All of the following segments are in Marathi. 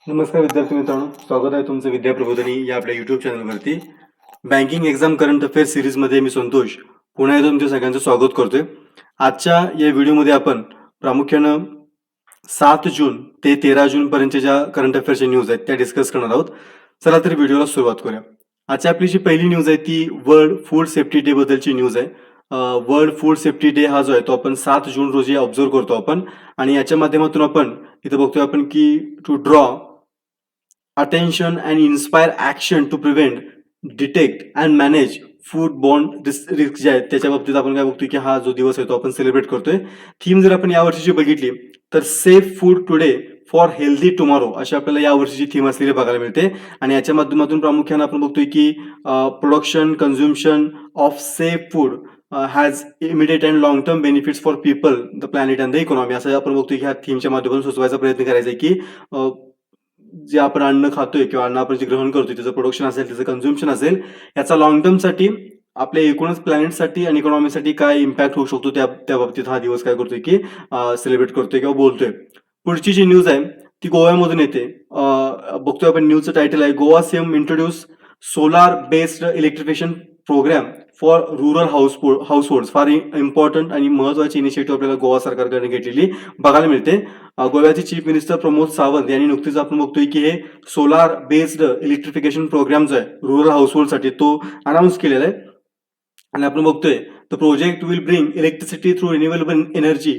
नमस्कार विद्यार्थी मित्रांनो, स्वागत आहे तुमचं विद्या प्रबोधिनी या आपल्या युट्यूब चॅनलवरती. बँकिंग एक्झाम करंट अफेअर्स सिरीजमध्ये मी संतोष पुन्हा एकदा तुमच्या सगळ्यांचं स्वागत करतोय. आजच्या या व्हिडिओमध्ये आपण प्रामुख्यानं 7 जून ते 13 जून पर्यंतच्या ज्या करंट अफेअर्सच्या न्यूज आहेत त्या डिस्कस करणार आहोत. चला तर व्हिडिओला सुरुवात करूया. आजची आपली जी पहिली न्यूज आहे ती वर्ल्ड फूड सेफ्टी डे बद्दलची न्यूज आहे. वर्ल्ड फूड सेफ्टी डे हा जो आहे तो आपण 7 जून रोजी ऑब्झर्व करतो आपण, आणि याच्या माध्यमातून आपण इथं बघतोय आपण की to draw attention and inspire action to prevent, detect and manage food borne risk जे आहेत त्याच्या बाबतीत आपण काय बघतोय की हा जो दिवस आहे तो आपण सेलिब्रेट करतोय. थीम जर आपण यावर्षीची बघितली तर safe food today for healthy tomorrow अशी आपल्याला यावर्षीची थीम असलेली बघायला मिळते. आणि याच्या माध्यमातून प्रामुख्याने आपण बघतोय की production consumption of safe food has immediate and long term benefits for people, the planet and the economy असं आपण बघतोय की ह्या थीमच्या माध्यमातून सुचवायचा प्रयत्न करायचा आहे की जे आपण अन्न खातोय किंवा अन्न आपण जे ग्रहण करतोय त्याचं प्रोडक्शन असेल त्याचं कन्झ्युम्शन असेल याचा लॉंग टर्म साठी आपल्या एकूणच प्लॅनेटसाठी आणि इकॉनॉमीसाठी काय इम्पॅक्ट होऊ शकतो त्या बाबतीत हा दिवस काय करतोय की सेलिब्रेट करतोय किंवा बोलतोय. पुढची जी न्यूज आहे ती गोव्यामधून येते. बघतोय आपण न्यूजचं टायटल आहे Goa CM introduce solar based electrification programme for rural household. फार इम्पॉर्टंट आणि महत्वाची इनिशिएटिव्ह आपल्याला गोवा सरकारकडे घेतलेली बघायला मिळते. गोव्याचे चीफ मिनिस्टर प्रमोद सावंत यांनी नुकतीच आपण बघतोय की हे सोलार बेस्ड इलेक्ट्रिफिकेशन प्रोग्राम जो आहे रुरल हाऊसहोल्डसाठी तो अनाऊन्स केलेला आहे. आणि आपण बघतोय the project will bring electricity through renewable energy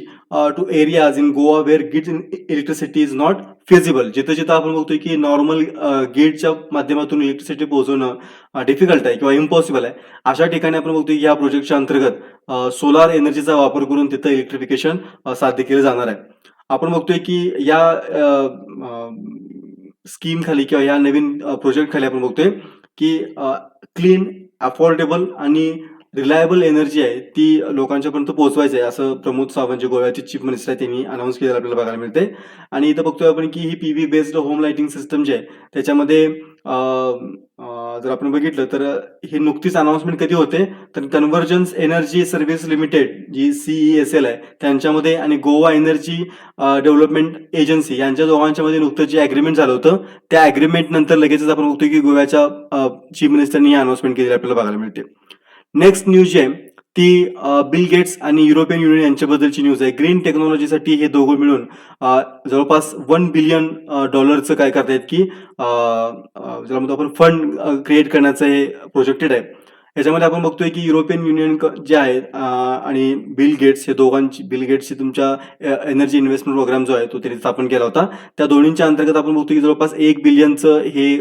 to areas in Goa where grid electricity is not feasible. जिथं जिथं आपण बघतोय की नॉर्मल ग्रिडच्या माध्यमातून इलेक्ट्रिसिटी पोहोचवणं डिफिकल्ट आहे किंवा इम्पॉसिबल आहे, अशा ठिकाणी आपण बघतोय की या प्रोजेक्टच्या अंतर्गत सोलार एनर्जीचा वापर करून तिथं इलेक्ट्रिफिकेशन साध्य केलं जाणार आहे. आपण बघतोय की या स्कीम खाली किंवा या नवीन प्रोजेक्ट खाली आपण बघतोय की क्लीन अफोर्डेबल आणि रिलायबल एनर्जी आहे ती लोकांच्यापर्यंत पोहोचवायची आहे असं प्रमोद सावंत जे गोव्याचे चीफ मिनिस्टर आहे त्यांनी अनाऊन्स केलेलं आपल्याला बघायला मिळते. आणि इथं बघतोय आपण की ही PV based home lighting system जे आहे त्याच्यामध्ये जर आपण बघितलं तर ही नुकतीच अनाउन्समेंट कधी होते तर कन्व्हर्जन्स एनर्जी सर्व्हिस लिमिटेड जी CESL आहे त्यांच्यामध्ये आणि गोवा एनर्जी डेव्हलपमेंट एजन्सी यांच्या दोघांच्या मध्ये नुकतंच जे अग्रीमेंट झालं होतं त्या अग्रीमेंट नंतर लगेचच आपण बघतोय की गोव्याच्या चीफ मिनिस्टरनी ही अनाउन्समेंट केलेली आपल्याला बघायला मिळते. नेक्स्ट न्यूज जी आहे ती बिल गेट्स आणि युरोपियन युनियन यांच्याबद्दलची न्यूज आहे. ग्रीन टेक्नॉलॉजीसाठी हे दोघं मिळून जवळपास $1 बिलियन काय करतायत की ज्याला म्हणतो आपण फंड क्रिएट करण्याचं हे प्रोजेक्टेड आहे. याच्यामध्ये आपण बघतोय की युरोपियन युनियन जे आहे आणि बिल गेट्स हे दोघांची, बिल गेट्सची तुमच्या एनर्जी इन्व्हेस्टमेंट प्रोग्राम जो आहे तो त्यांनी स्थापन केला होता. त्या दोन्हींच्या अंतर्गत आपण बघतोय की जवळपास $1 बिलियनचं हे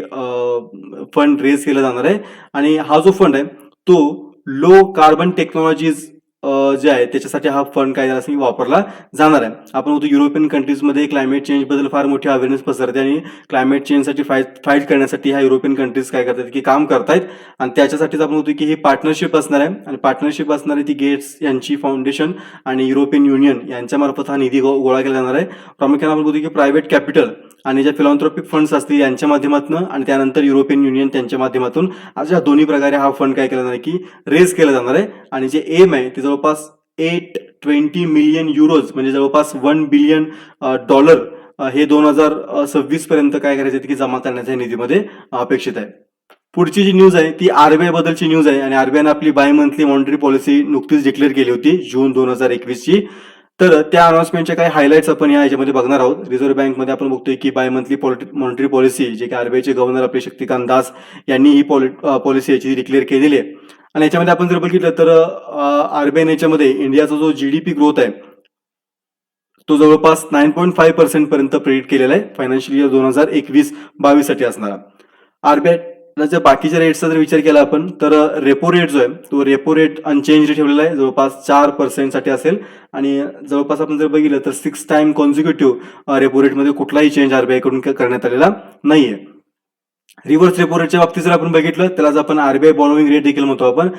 फंड रेज केलं जाणार आहे. आणि हा जो फंड आहे तो लो कार्बन टेक्नॉलॉजीज जे आहे त्याच्यासाठी हा फंड काय झाला वापरला जाणार आहे. आपण बघतो युरोपियन कंट्रीजमध्ये क्लायमेट चेंज बद्दल फार मोठी अवेअरनेस पसरते आणि क्लायमेट चेंजसाठी फाईट करण्यासाठी ह्या युरोपियन कंट्रीज काय करतात की काम करतायत. आणि त्याच्यासाठीच आपण बघतो की ही पार्टनरशिप असणार आहे. आणि पार्टनरशिप असणार आहे ती गेट्स यांची फाउंडेशन आणि युरोपियन युनियन यांच्या मार्फत हा निधी गोळा केला जाणार आहे. प्रामुख्याने आपण बघतो की प्रायव्हेट कॅपिटल आणि ज्या फिलॉन्थ्रॉपिक फंड्स असतील यांच्या माध्यमातून आणि त्यानंतर युरोपियन युनियन त्यांच्या माध्यमातून अशा दोन्ही प्रकारे हा फंड काय केला जाणार आहे की रेज केला जाणार आहे. आणि जे एम आहे ते जवळपास 820 मिलियन युरोज म्हणजे जवळपास $1 बिलियन हे 2026 पर्यंत काय करायचे की जमा करण्याच्या निधीमध्ये अपेक्षित आहे. पुढची जी न्यूज आहे ती RBI बद्दलची न्यूज आहे. आणि RBIने आपली बाय मंथली मॉनिटरी पॉलिसी नुकतीच डिक्लेअर केली होती जून 2021 ची. तर त्या अनाउन्समेंटच्या काही हायलाइट्स आपण याच्यामध्ये बघणार आहोत. रिझर्व्ह बँकमध्ये आपण बघतोय की बाय मंथली मॉनिटरी पॉलिसी जे की RBIचे गव्हर्नर आपले शक्तिकांत दास यांनी ही पॉलिसी याची डिक्लेअर केलेली आहे. आणि याच्यामध्ये आपण जर बघितलं तर RBI याच्यामध्ये इंडियाचा जो GDP ग्रोथ आहे तो जवळपास 9.5% पर्यंत प्रेडिक्ट केलेला आहे फायनान्शियल इयर 2021-22 साठी असणारा. RBI जर बाकीच्या रेटचा जर विचार केला आपण तर रेपो रेट जो आहे तो रेपो रेट अनचेंज ठेवलेला आहे, जवळपास 4% साठी असेल. आणि जवळपास आपण जर बघितलं तर 6 टाइम कॉन्झिक्युटिव्ह रेपो रेटमध्ये कुठलाही चेंज RBI कडून करण्यात आलेला नाहीये. रिव्हर्स रेपो रेटच्या बाबतीत जर आपण बघितलं त्याला आपण RBI बॉरोइंग रेट देखील म्हणतो आपण,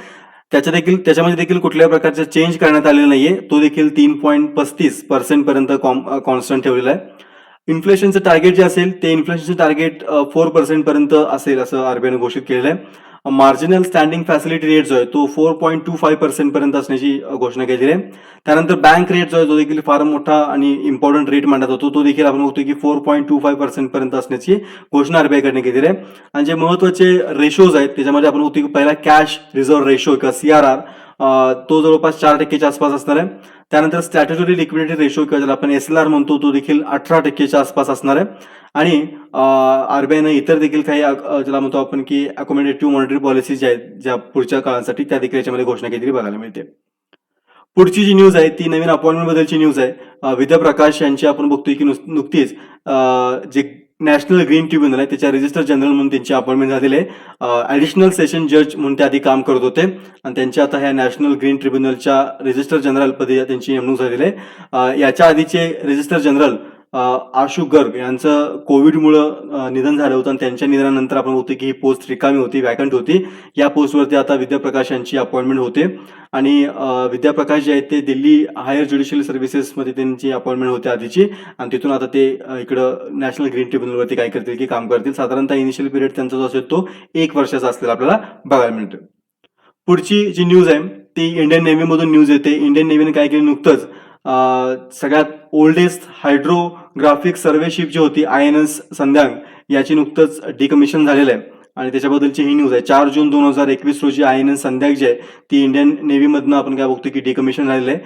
त्याच्यामध्ये देखील कुठल्याही प्रकारचा चेंज करण्यात आलेला नाहीये. तो देखील 3.35% पर्यंत कॉन्स्टंट ठेवलेला आहे. इन्फ्लेशनचं टार्गेट जे असेल ते इन्फ्लेशनचं टार्गेट 4% पर्यंत असेल असं RBIने घोषित केलेलं आहे. मार्जिनल स्टँडिंग फॅसिलिटी रेट जो आहे तो 4.25% पर्यंत असण्याची घोषणा केलेली आहे. त्यानंतर बँक रेट जो आहे तो देखील फार मोठा आणि इम्पॉर्टंट रेट मानला जातो, तो देखील आपण बघतोय की 4.25% पर्यंत असण्याची घोषणा आरबीआयकडे केलेली आहे. आणि जे महत्वाचे रेशोज आहेत त्याच्यामध्ये आपण बघतोय की पहिला कॅश रिझर्व्ह रेशो किंवा सीआरआर तो जवळपास 4% आसपास असणार आहे. त्यानंतर स्टॅट्युटरी लिक्विडिटी रेशो किंवा ज्याला आपण एसएलआर म्हणतो तो देखील 18% आसपास असणार आहे. आणि आरबीआयनं इतर देखील काही ज्याला म्हणतो आपण की अकोमोडेटिव्ह मॉनिटरी पॉलिसी ज्या आहेत ज्या पुढच्या काळासाठी त्या देखील याच्यामध्ये घोषणा केलेली बघायला मिळते. पुढची जी न्यूज आहे ती नवीन अपॉइंटमेंट बद्दलची न्यूज आहे. विद्या प्रकाश यांची आपण बघतोय की नुकतीच जे नॅशनल ग्रीन ट्रिब्युनल आहे त्याच्या रजिस्टर जनरल म्हणून त्यांची अपॉइंटमेंट झालेली आहे. ॲडिशनल सेशन जज म्हणून ते आधी काम करत होते आणि त्यांच्या आता ह्या नॅशनल ग्रीन ट्रिब्युनलच्या रजिस्टर जनरल पदी त्यांची नेमणूक झालेली आहे. याच्या आधीचे रजिस्टर जनरल आशु गर्ग यांचं कोविडमुळं निधन झालं होतं आणि त्यांच्या निधनानंतर आपण बघतोय की ही पोस्ट रिकामी होती, वॅकंट होती. या पोस्टवरती आता विद्या प्रकाश यांची अपॉइंटमेंट होते आणि विद्या प्रकाश जे आहेत ते दिल्ली हायर ज्युडिशियल सर्व्हिसेसमध्ये त्यांची अपॉइंटमेंट होते आधीची आणि तिथून आता ते इकडं नॅशनल ग्रीन ट्रिब्युनलवरती काय करतील की काम करतील. साधारणतः इनिशियल पिरियड त्यांचा जो असेल तो 1 वर्षाचा असलेला आपल्याला बघायला मिळतो. पुढची जी न्यूज आहे ती इंडियन नेव्हीमधून न्यूज येते. इंडियन नेव्हीने काय केलं नुकतंच सगळ्यात ओल्डेस्ट हायड्रोग्राफिक सर्वे शिप जी होती INS संध्यांग याची नुकतंच डिकमिशन झालेलं आहे आणि त्याच्याबद्दलची ही न्यूज आहे. 4 जून 2021 रोजी INS संध्यांग जी आहे ती इंडियन नेव्हीमधनं आपण काय बघतो की डिकमिशन झालेलं आहे.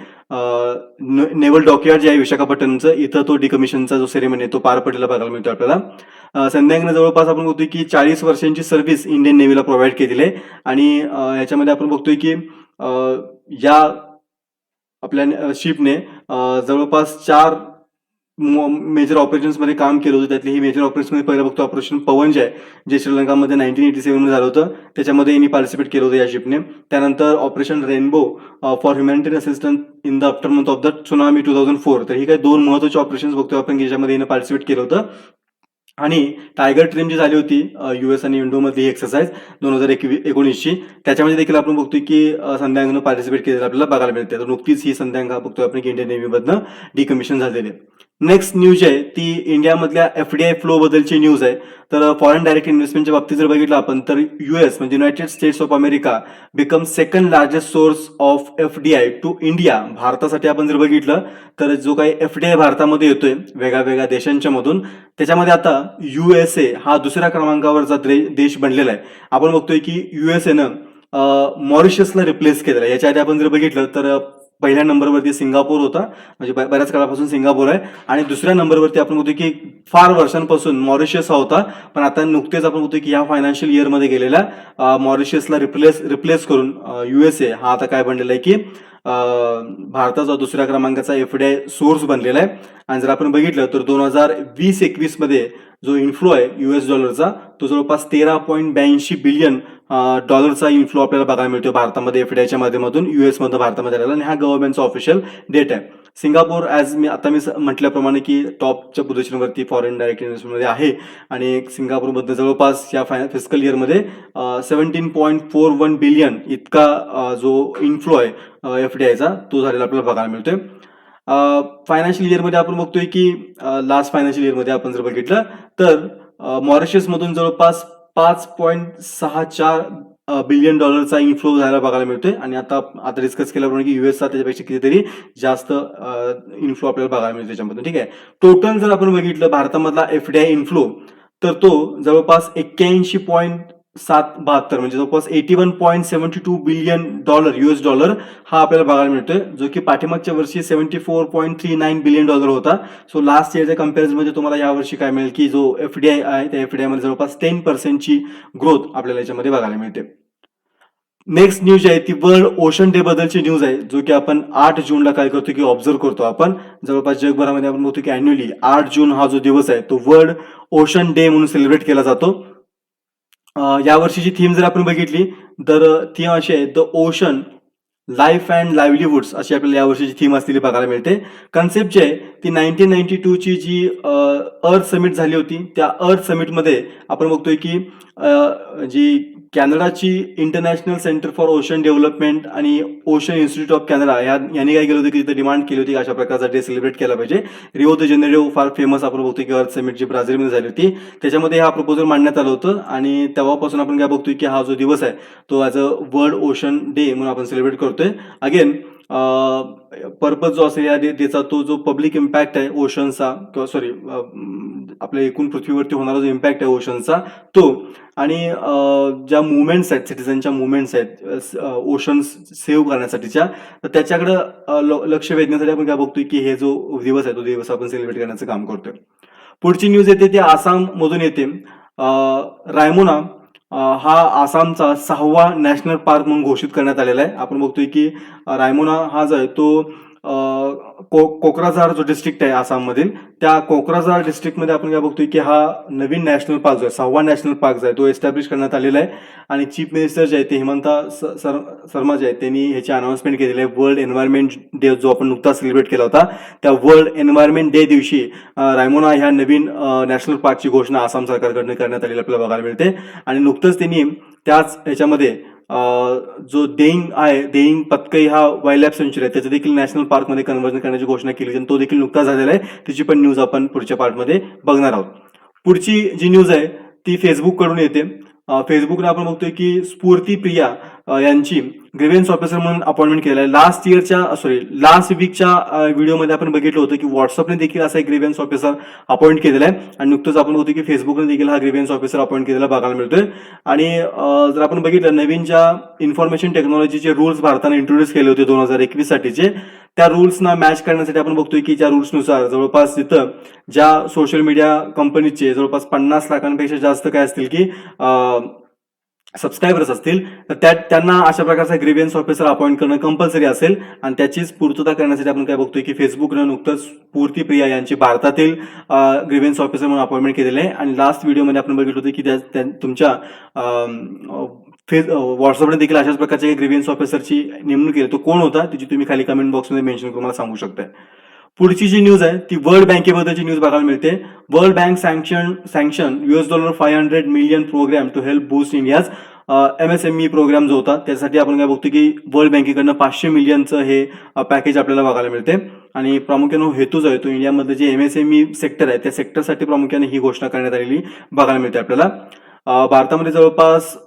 नेव्हल डॉकयार्ड जे आहे विशाखापट्टणमचं इथं तो डिकमिशनचा जो सेरेमनी आहे तो पार पडलेला बघायला मिळतो आपल्याला. संध्यांगनं जवळपास आपण बघतोय की 40 वर्षांची सर्व्हिस इंडियन नेव्हीला प्रोव्हाइड केलेली आहे आणि याच्यामध्ये आपण बघतोय की या आपल्या शिपने जवळपास 4 मेजर ऑपरेशन्समध्ये काम केलं होतं. त्यातली ही मेजर ऑपरेशनमध्ये पहिलं बघतो ऑपरेशन पवन जे आहे जे श्रीलंकामध्ये 1987 मध्ये झालं होतं त्याच्यामध्ये यांनी पार्टिसिपेट केलं होतं या शिपने. त्यानंतर Operation Rainbow for humanitarian assistance in the aftermath of the tsunami 2004. तर ही काही 2 महत्वाचे ऑपरेशन्स बघतोय आपण ज्याच्यामध्ये यांनी पार्टिसिपेट केलं होतं. आणि टायगर ट्रीम जी झाली होती US आणि इंडोमधली एक्सरसाइज 2019ची त्याच्यामध्ये देखील आपण बघतोय की संध्यांगनं पार्टिसिपेट केलेलं आपल्याला बघायला मिळते. तर नुकतीच ही संध्यांग बघतोय आपण की इंडियन नेव्हीमधनं डिकमिशन झालेली आहे. नेक्स्ट न्यूज आहे ती इंडियामधल्या FDI फ्लो बद्दलची न्यूज आहे. तर फॉरेन डायरेक्ट इन्व्हेस्टमेंटच्या बाबतीत जर बघितलं आपण तर US म्हणजे United States of America become second largest source of FDI to India. भारतासाठी आपण जर बघितलं तर जो काही FDI भारतामध्ये येतोय वेगळ्या देशांच्या मधून त्याच्यामध्ये आता USA हा दुसऱ्या क्रमांकावरचा देश बनलेला आहे. आपण बघतोय की USAनं मॉरिशसला रिप्लेस केलेला आहे. याच्या आधी आपण जर बघितलं तर पहिल्या नंबरवरती सिंगापूर होता म्हणजे बऱ्याच काळापासून सिंगापूर आहे आणि दुसऱ्या नंबरवरती आपण बघतोय की फार वर्षांपासून मॉरिशस हा होता. पण आता नुकतेच आपण बघतोय की या फायनान्शियल इयरमध्ये गेलेल्या मॉरिशसला रिप्लेस करून USA हा आता काय बनलेला आहे की भारताचा दुसऱ्या क्रमांकाचा FDI सोर्स बनलेला आहे. आणि जर आपण बघितलं तर 2020-21 मध्ये जो इन्फ्लो आहे US डॉलरचा तो जवळपास 13.82 बिलियन डॉलरचा इन्फ्लो आपल्याला बघायला मिळतो भारतामध्ये FDIच्या माध्यमातून US मधून भारतामध्ये आलेला आणि हा गव्हर्नमेंटचा ऑफिशियल डेट आहे. सिंगापूर मी म्हटल्याप्रमाणे की टॉपच्या पोझिशनवरती फॉरेन डायरेक्ट इन्व्हेस्टमेंटमध्ये आहे आणि सिंगापूरमध्ये जवळपास या फिस्कल इयरमध्ये 17.41 बिलियन इतका जो इन्फ्लो आहे FDIचा तो झालेला आपल्याला बघायला मिळतोय. फायनान्शियल इयरमध्ये आपण बघतोय की लास्ट फायनान्शियल इयरमध्ये आपण जर बघितलं तर मॉरिशसमधून जवळपास 5.64 बिलियन डॉलरचा इन्फ्लो झाला बघायला मिळतोय आणि आता डिस्कस केल्याप्रमाणे की US चा त्याच्यापेक्षा कितीतरी जास्त इन्फ्लो आपल्याला बघायला मिळतो त्याच्यामधून. ठीक आहे. टोटल जर आपण बघितलं भारतामधला FDI इन्फ्लो तर तो जवळपास 81.72 म्हणजे जवळपास 81.72 बिलियन US डॉलर हा आपल्याला बघायला मिळतोय जो की पाठीमागच्या वर्षी 74.39 बिलियन डॉलर होता. सो लास्ट इयरच्या कम्पॅरिझन मध्ये तुम्हाला यावर्षी काय मिळेल की जो FDI आहे त्या FDI मध्ये जवळपास 10% ची ग्रोथ आपल्याला याच्यामध्ये बघायला मिळते. नेक्स्ट न्यूज आहे ती वर्ल्ड ओशन डे बद्दलची न्यूज आहे जो की आपण 8 जूनला काय करतो की ऑब्झर्व करतो आपण जवळपास जगभरामध्ये आपण बघतो की अॅन्युअली 8 जून हा जो दिवस आहे तो वर्ल्ड ओशन डे म्हणून सेलिब्रेट केला जातो. या वर्षीची थीम जर आपण बघितली तर थीम अशी आहे द ओशन लाईफ अँड लाईव्हलीहुड्स अशी आपल्याला या वर्षीची थीम असलेली बघायला मिळते. कन्सेप्ट जी आहे ती 1992 ची जी अर्थ समिट झाली होती त्या अर्थ समिटमध्ये आपण बघतोय की जी कॅनडाची International Centre for Ocean Development आणि ओशन इन्स्टिट्यूट ऑफ कॅनडा यांनी काय केलं होतं की तिथे डिमांड केली होती की अशा प्रकारचा डे सेलिब्रेट केला पाहिजे. रिओ द जेनेरिओ फार फेमस आपण बघतो की अर्थ समिट जी ब्राझीलमध्ये झाली होती, त्याच्यामध्ये हा प्रपोजल मांडण्यात आलं होतं आणि तेव्हापासून आपण काय बघतोय की हा जो दिवस आहे तो as a world ocean day म्हणून आपण सेलिब्रेट करतोय. अगेन पर्पज जो असेल या डेचा तो जो पब्लिक इम्पॅक्ट आहे ओशनचा किंवा सॉरी आपल्या एकूण पृथ्वीवरती होणारा जो इम्पॅक्ट आहे ओशनचा तो आणि ज्या मुवमेंट्स आहेत सिटिझनच्या मुवमेंट्स आहेत ओशन्स सेव्ह करण्यासाठीच्या तर त्याच्याकडं लक्ष वेधण्यासाठी आपण काय बघतोय की हे जो दिवस आहे तो दिवस आपण सेलिब्रेट करण्याचं काम करतोय. पुढची न्यूज येते ती आसाममधून येते. रायमोना हा आसामचा 6वा नॅशनल पार्क म्हणून घोषित करण्यात आलेला आहे. आपण बघतोय की रायमोना हा जो आहे तो कोक्राझार जो डिस्ट्रिक्ट आहे आसाममधील त्या कोक्राझार डिस्ट्रिक्टमध्ये आपण काय बघतोय की हा नवीन नॅशनल पार्क जो आहे 6वा नॅशनल पार्क जो आहे तो एस्टॅब्लिश करण्यात आलेला आहे आणि चीफ मिनिस्टर जे आहेत ते हिमंता शर्मा जे आहेत त्यांनी ह्याची अनाउन्समेंट केलेली आहे. वर्ल्ड एन्व्हायरमेंट डे जो आपण नुकताच सेलिब्रेट केला होता त्या वर्ल्ड एन्व्हायरमेंट डे दिवशी रायमोना ह्या नवीन नॅशनल पार्कची घोषणा आसाम सरकारकडून करण्यात आलेली आपल्याला बघायला मिळते आणि नुकतंच त्यांनी त्याच ह्याच्यामध्ये जो देईंग पतकई हा वाईल्ड लाईफ सेंच्युरी आहे त्याचं देखील नॅशनल पार्कमध्ये कन्व्हर्जन करण्याची घोषणा केली आणि तो देखील नुकताच झालेला आहे. त्याची पण न्यूज आपण पुढच्या पार्टमध्ये बघणार आहोत. पुढची जी न्यूज आहे ती फेसबुककडून येते. फेसबुकने आपण बघतोय की स्फूर्ती प्रिया यांची ग्रीव्हन्स ऑफिसर म्हणून अपॉइंटमेंट केलेलं आहे. लास्ट वीकच्या व्हिडिओमध्ये आपण बघितलं होतं की व्हॉट्सअपने देखील असा एक ग्रीव्हन्स ऑफिसर अपॉइंट केलेला आहे आणि नुकतंच आपण बघतो की फेसबुकने देखील हा ग्रीव्हन्स ऑफिसर अपॉइंट केलेला बघायला मिळतोय. आणि जर आपण बघितलं नवीन ज्या इन्फॉर्मेशन टेक्नॉलॉजीचे रूल्स भारताने इंट्रोड्यूस केले होते 2021 साठीचे त्या रूल्सना मॅच करण्यासाठी आपण बघतोय की ज्या रूल्सनुसार जवळपास तिथं ज्या सोशल मीडिया कंपनीचे जवळपास 50 लाखांपेक्षा जास्त काय असतील की सबस्क्रायबर्स असतील तर त्यांना अशा प्रकारचा ग्रीव्हन्स ऑफिसर अपॉइंट करणं कंपल्सरी असेल आणि त्याचीच पूर्तता करण्यासाठी आपण काय बघतोय की फेसबुकनं नुकतंच स्फूर्ती प्रिया यांची भारतातील ग्रीव्हन्स ऑफिसर म्हणून अपॉइंटमेंट केलेलं आहे आणि लास्ट व्हिडिओमध्ये आपण बघितलं होतं की तुमच्या व्हॉट्सअपने देखील अशाच प्रकारच्या ग्रीव्हन्स ऑफिसरची नेमणूक केली. तो कोण होता त्याची तुम्ही खाली कमेंट बॉक्समध्ये मेन्शन करून मला सांगू शकताय. पुढची जी न्यूज आहे ती वर्ल्ड बँकेबद्दलची न्यूज बघायला मिळते. World Bank sanction $500 million programme to help boost India's MSME programme जो होता त्यासाठी आपण काय बघतो की वर्ल्ड बँकेकडनं 500 मिलियनचं हे पॅकेज आपल्याला बघायला मिळते आणि प्रामुख्याने हेतू जो आहे तो इंडियामध्ये जे MSME सेक्टर आहे त्या सेक्टरसाठी प्रामुख्याने ही घोषणा करण्यात आलेली बघायला मिळते आपल्याला. भारतामध्ये जवळपास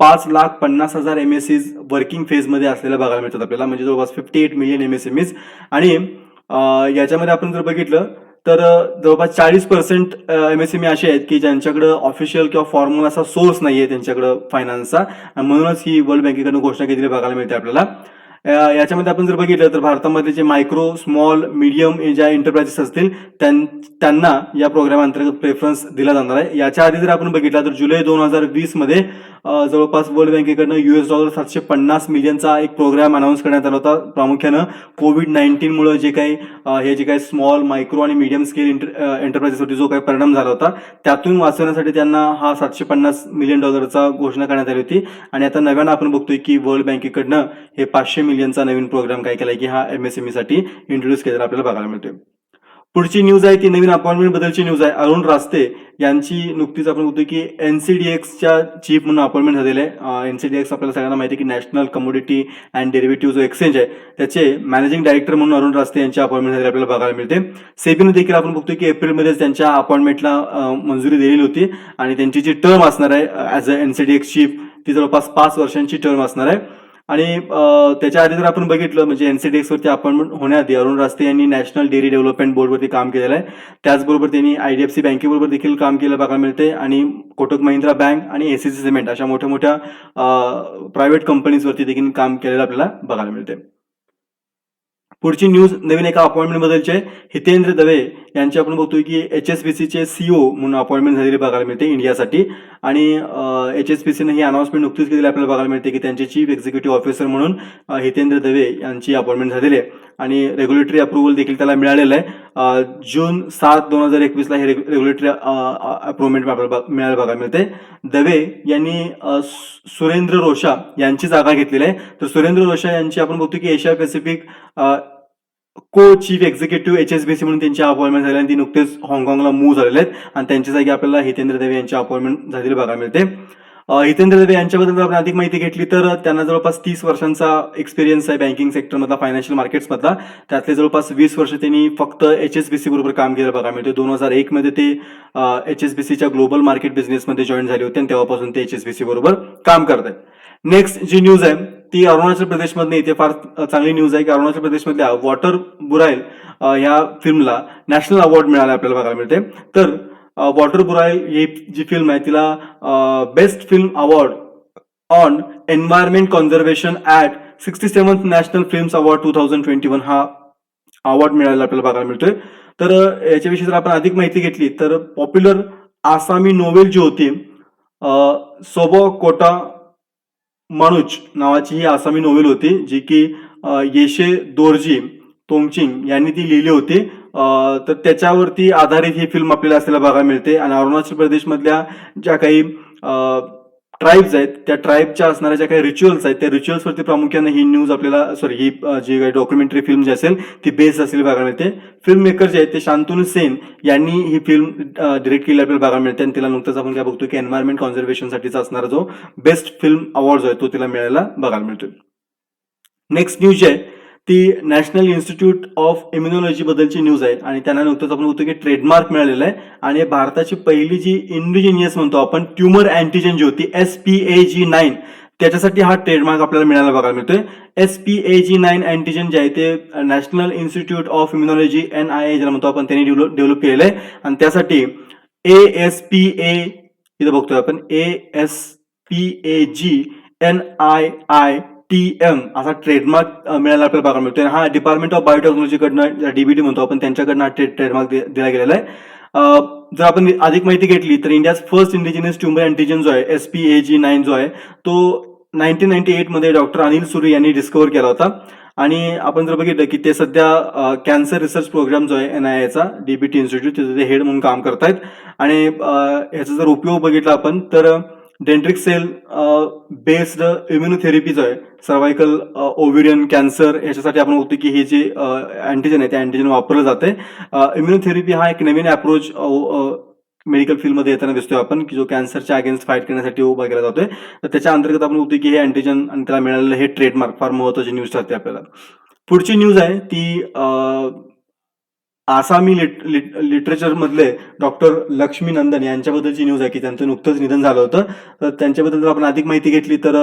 5,50,000 MSEs वर्किंग फेजमध्ये असलेल्या बघायला मिळतात आपल्याला म्हणजे जवळपास 58 मिलियन MSMEs आणि याच्यामध्ये आपण जर बघितलं तर जवळपास 40% MSME असे आहेत की ज्यांच्याकडे ऑफिशियल किंवा फॉर्मल असा सोर्स नाही आहे त्यांच्याकडे फायनान्सचा आणि म्हणूनच ही वर्ल्ड बँकेकडून घोषणा केलेली बघायला मिळते आपल्याला. याच्यामध्ये आपण जर बघितलं तर भारतामध्ये जे मायक्रो स्मॉल मीडियम ज्या एंटरप्राइजेस असतील त्यांना या प्रोग्राम अंतर्गत प्रेफरन्स दिला जाणार आहे. याच्या आधी जर आपण बघितलं तर जुलै 2020 मध्ये जवळपास वर्ल्ड बँकेकडनं $750 मिलियनचा एक प्रोग्राम अनाऊन्स करण्यात आला होता. प्रामुख्यानं COVID-19 जे काही स्मॉल मायक्रो आणि मीडियम स्केल एंटरप्राइजेसवरती जो काही परिणाम झाला होता त्यातून वाचवण्यासाठी त्यांना हा $750 मिलियन घोषणा करण्यात आली होती आणि आता नव्यानं आपण बघतोय की वर्ल्ड बँकेकडनं हे 500 मिलियनचा नवीन प्रोग्राम काय केलाय की हा MSME साठी इंट्रोड्यूस केलेला आपल्याला बघायला मिळतोय. पुढची न्यूज आहे ती नवीन अपॉइंटमेंट बद्दलची न्यूज आहे. अरुण रास्ते यांची नुकतीच आपण बघतोय की NCDEXच्या चीफ म्हणून अपॉइंटमेंट झालेले आहे. NCDEX आपल्याला सगळ्यांना माहिती आहे की नॅशनल कमोडिटी अँड डेरिव्हेटिव्ह जो एक्सचेंज आहे त्याचे मॅनेजिंग डायरेक्टर म्हणून अरुण रास्ते यांची अपॉइंटमेंट झालेली आपल्याला बघायला मिळते. सेबीने देखील आपण बघतोय की एप्रिलमध्येच त्यांच्या अपॉइंटमेंटला मंजुरी दिलेली होती आणि त्यांची जी टर्म असणार आहे ॲज अ NCDEX चीफ ती जवळपास 5 वर्षांची टर्म असणार आहे. आणि त्याच्या आधी जर आपण बघितलं म्हणजे NCDEX वरती अपॉइंटमेंट होण्याआधी अरुण रास्ते यांनी नॅशनल डेअरी डेव्हलपमेंट बोर्डवरती काम केलेलं आहे. त्याचबरोबर त्यांनी IDFC बँकेबरोबर देखील काम केलं बघायला मिळते आणि कोटक महिंद्रा बँक आणि SCC सिमेंट अशा मोठ्या मोठ्या प्रायव्हेट कंपनीजवरती देखील काम केलेलं आपल्याला बघायला मिळते. पुढची न्यूज नवीन एका अपॉइंटमेंट बद्दलची आहे. हितेंद्र दवे यांची आपण बघतोय की HSBCचे CEO म्हणून अपॉइंटमेंट झालेली बघायला मिळते इंडियासाठी आणि HSBCने ही अनाउन्समेंट नुकतीच केलेली आपल्याला बघायला मिळते की त्यांचे चीफ एक्झिक्युटिव्ह ऑफिसर म्हणून हितेंद्र दवे यांची अपॉइंटमेंट झालेली आहे आणि रेग्युलेटरी अप्रुव्हल देखील त्याला मिळालेलं आहे. जून 7, 2021 हे रेग्युलेटरी अप्रुव्हमेंट मिळायला बघायला मिळते. दवे यांनी सुरेंद्र रोशा यांची जागा घेतलेली आहे. तर सुरेंद्र रोशा यांची आपण बघतो की एशिया पॅसिफिक को चीफ एक्झिक्युटिव्ह HSBC म्हणून त्यांची अपॉइंटमेंट झाली आणि ती नुकतेच हाँगकाँगला मूव्ह झालेले आहेत आणि त्यांच्या जागी आपल्याला हितेंद्र देवे यांची अपॉइंटमेंट झालेली बघायला मिळते. हितेंद्र देवे यांच्याबद्दल जर आपण अधिक माहिती घेतली तर त्यांना जवळपास 30 वर्षांचा एक्सपिरियन्स आहे बँकिंग सेक्टरमधला, फायनान्शियल मार्केट्समधला. त्यातले जवळपास 20 वर्ष त्यांनी फक्त HSBC बरोबर काम केलं बघा मिळते. 2001 मध्ये ते HSBCच्या ग्लोबल मार्केट बिझनेसमध्ये जॉईन झाले होते आणि तेव्हापासून ते HSBC बरोबर काम करत आहेत. नेक्स्ट जी न्यूज आहे ती अरुणाचल प्रदेशमधली. इथे फार चांगली न्यूज आहे की अरुणाचल प्रदेशमधल्या वॉटर बुराईल या फिल्मला नॅशनल अवॉर्ड मिळाला आपल्याला बघायला मिळते. तर वॉटर बुराईल ही जी फिल्म आहे तिला best film award on environment conservation at 67th national films award 2021 हा अवॉर्ड मिळाला आपल्याला बघायला मिळतोय. तर याच्याविषयी जर आपण अधिक माहिती घेतली तर पॉप्युलर आसामी नोवेल जी होती सोबो कोटा मानुच नावाची ही आसामी नोवेल होती जी की येशे दोर्जी तोंगचिंग यांनी ती लिहिली होती. तर त्याच्यावरती आधारित ही फिल्म आपल्याला असलेला बघायला मिळते. आणि अरुणाचल प्रदेशमधल्या ज्या काही ट्राईब्स आहेत त्या ट्राईबच्या असणाऱ्या ज्या काही रिच्युअल्स आहेत त्या रिच्युअल्सवरती प्रामुख्याने ही न्यूज आपल्याला ही जी काही डॉक्युमेंटरी फिल्म जी असेल ती बेस असलेली बघायला मिळते. फिल्म मेकर जे आहेत ते शांतनू सेन यांनी ही फिल्म डिरेक्ट केली आपल्याला बघायला मिळते. आणि तिला नुकतंच आपण काय बघतो की एन्व्हायरमेंट कॉन्झर्वेशनसाठीचा असणारा जो बेस्ट फिल्म अवॉर्ड जो आहे तो तिला मिळायला बघायला मिळतोय. नेक्स्ट न्यूज जी आहे ती नॅशनल इन्स्टिट्यूट ऑफ इम्युनॉलॉजी बद्दलची न्यूज आहे. आणि त्यांना नुकतंच आपण होतो की ट्रेडमार्क मिळालेला आहे. आणि भारताची पहिली जी इंडिजिनियस म्हणतो आपण ट्युमर अँटीजन जी होती SPAG9 त्याच्यासाठी हा ट्रेडमार्क आपल्याला मिळायला बघायला मिळतोय. SPAG9 अँटीजन जे आहे ते national institute of immunology NIA ज्याला म्हणतो आपण त्यांनी डेव्हलप केलेलं आहे. आणि त्यासाठी ASPA इथं बघतोय आपण ASPAG-NIITM असा ट्रेडमार्क मिळायला आपल्याला बघायला मिळतोय. हा डिपार्टमेंट ऑफ बायोटेक्नॉलॉजीकडनं DBT म्हणतो आपण त्यांच्याकडनं हा ट्रेडमार्क दिला गेलेला आहे. जर आपण अधिक माहिती घेतली तर India's first indigenous tumour antigen जो आहे SPAG9 जो आहे तो 1998 मध्ये डॉक्टर अनिल सुरी यांनी डिस्कव्हर केला होता. आणि आपण जर बघितलं की ते सध्या कॅन्सर रिसर्च प्रोग्राम जो आहे NIAचा DBT इन्स्टिट्यूट तिथे हेड म्हणून काम करतायत. आणि ह्याचा जर उपयोग बघितला आपण तर डेंड्रिक सेल बेस्ड इम्युनोथेरपी जो आहे सर्वायकल ओव्हिरियन कॅन्सर याच्यासाठी आपण बघतो की हे जे अँटीजन आहे ते अँटीजन वापरलं जाते. इम्युनोथेरपी हा एक नवीन अप्रोच मेडिकल फील्डमध्ये येताना दिसतोय आपण की जो कॅन्सरच्या अगेन्स्ट फाईट करण्यासाठी उभा केला जातोय. तर त्याच्या अंतर्गत आपण बघतो की हे अँटीजन आणि त्याला मिळालेलं हे ट्रेडमार्क फार महत्वाची न्यूज ठरते आपल्याला. पुढची न्यूज आहे ती आसामी लिटरेचर मधले डॉक्टर लक्ष्मी नंदन यांच्याबद्दलची न्यूज आहे की त्यांचं नुकतंच निधन झालं होतं. तर त्यांच्याबद्दल जर आपण अधिक माहिती घेतली तर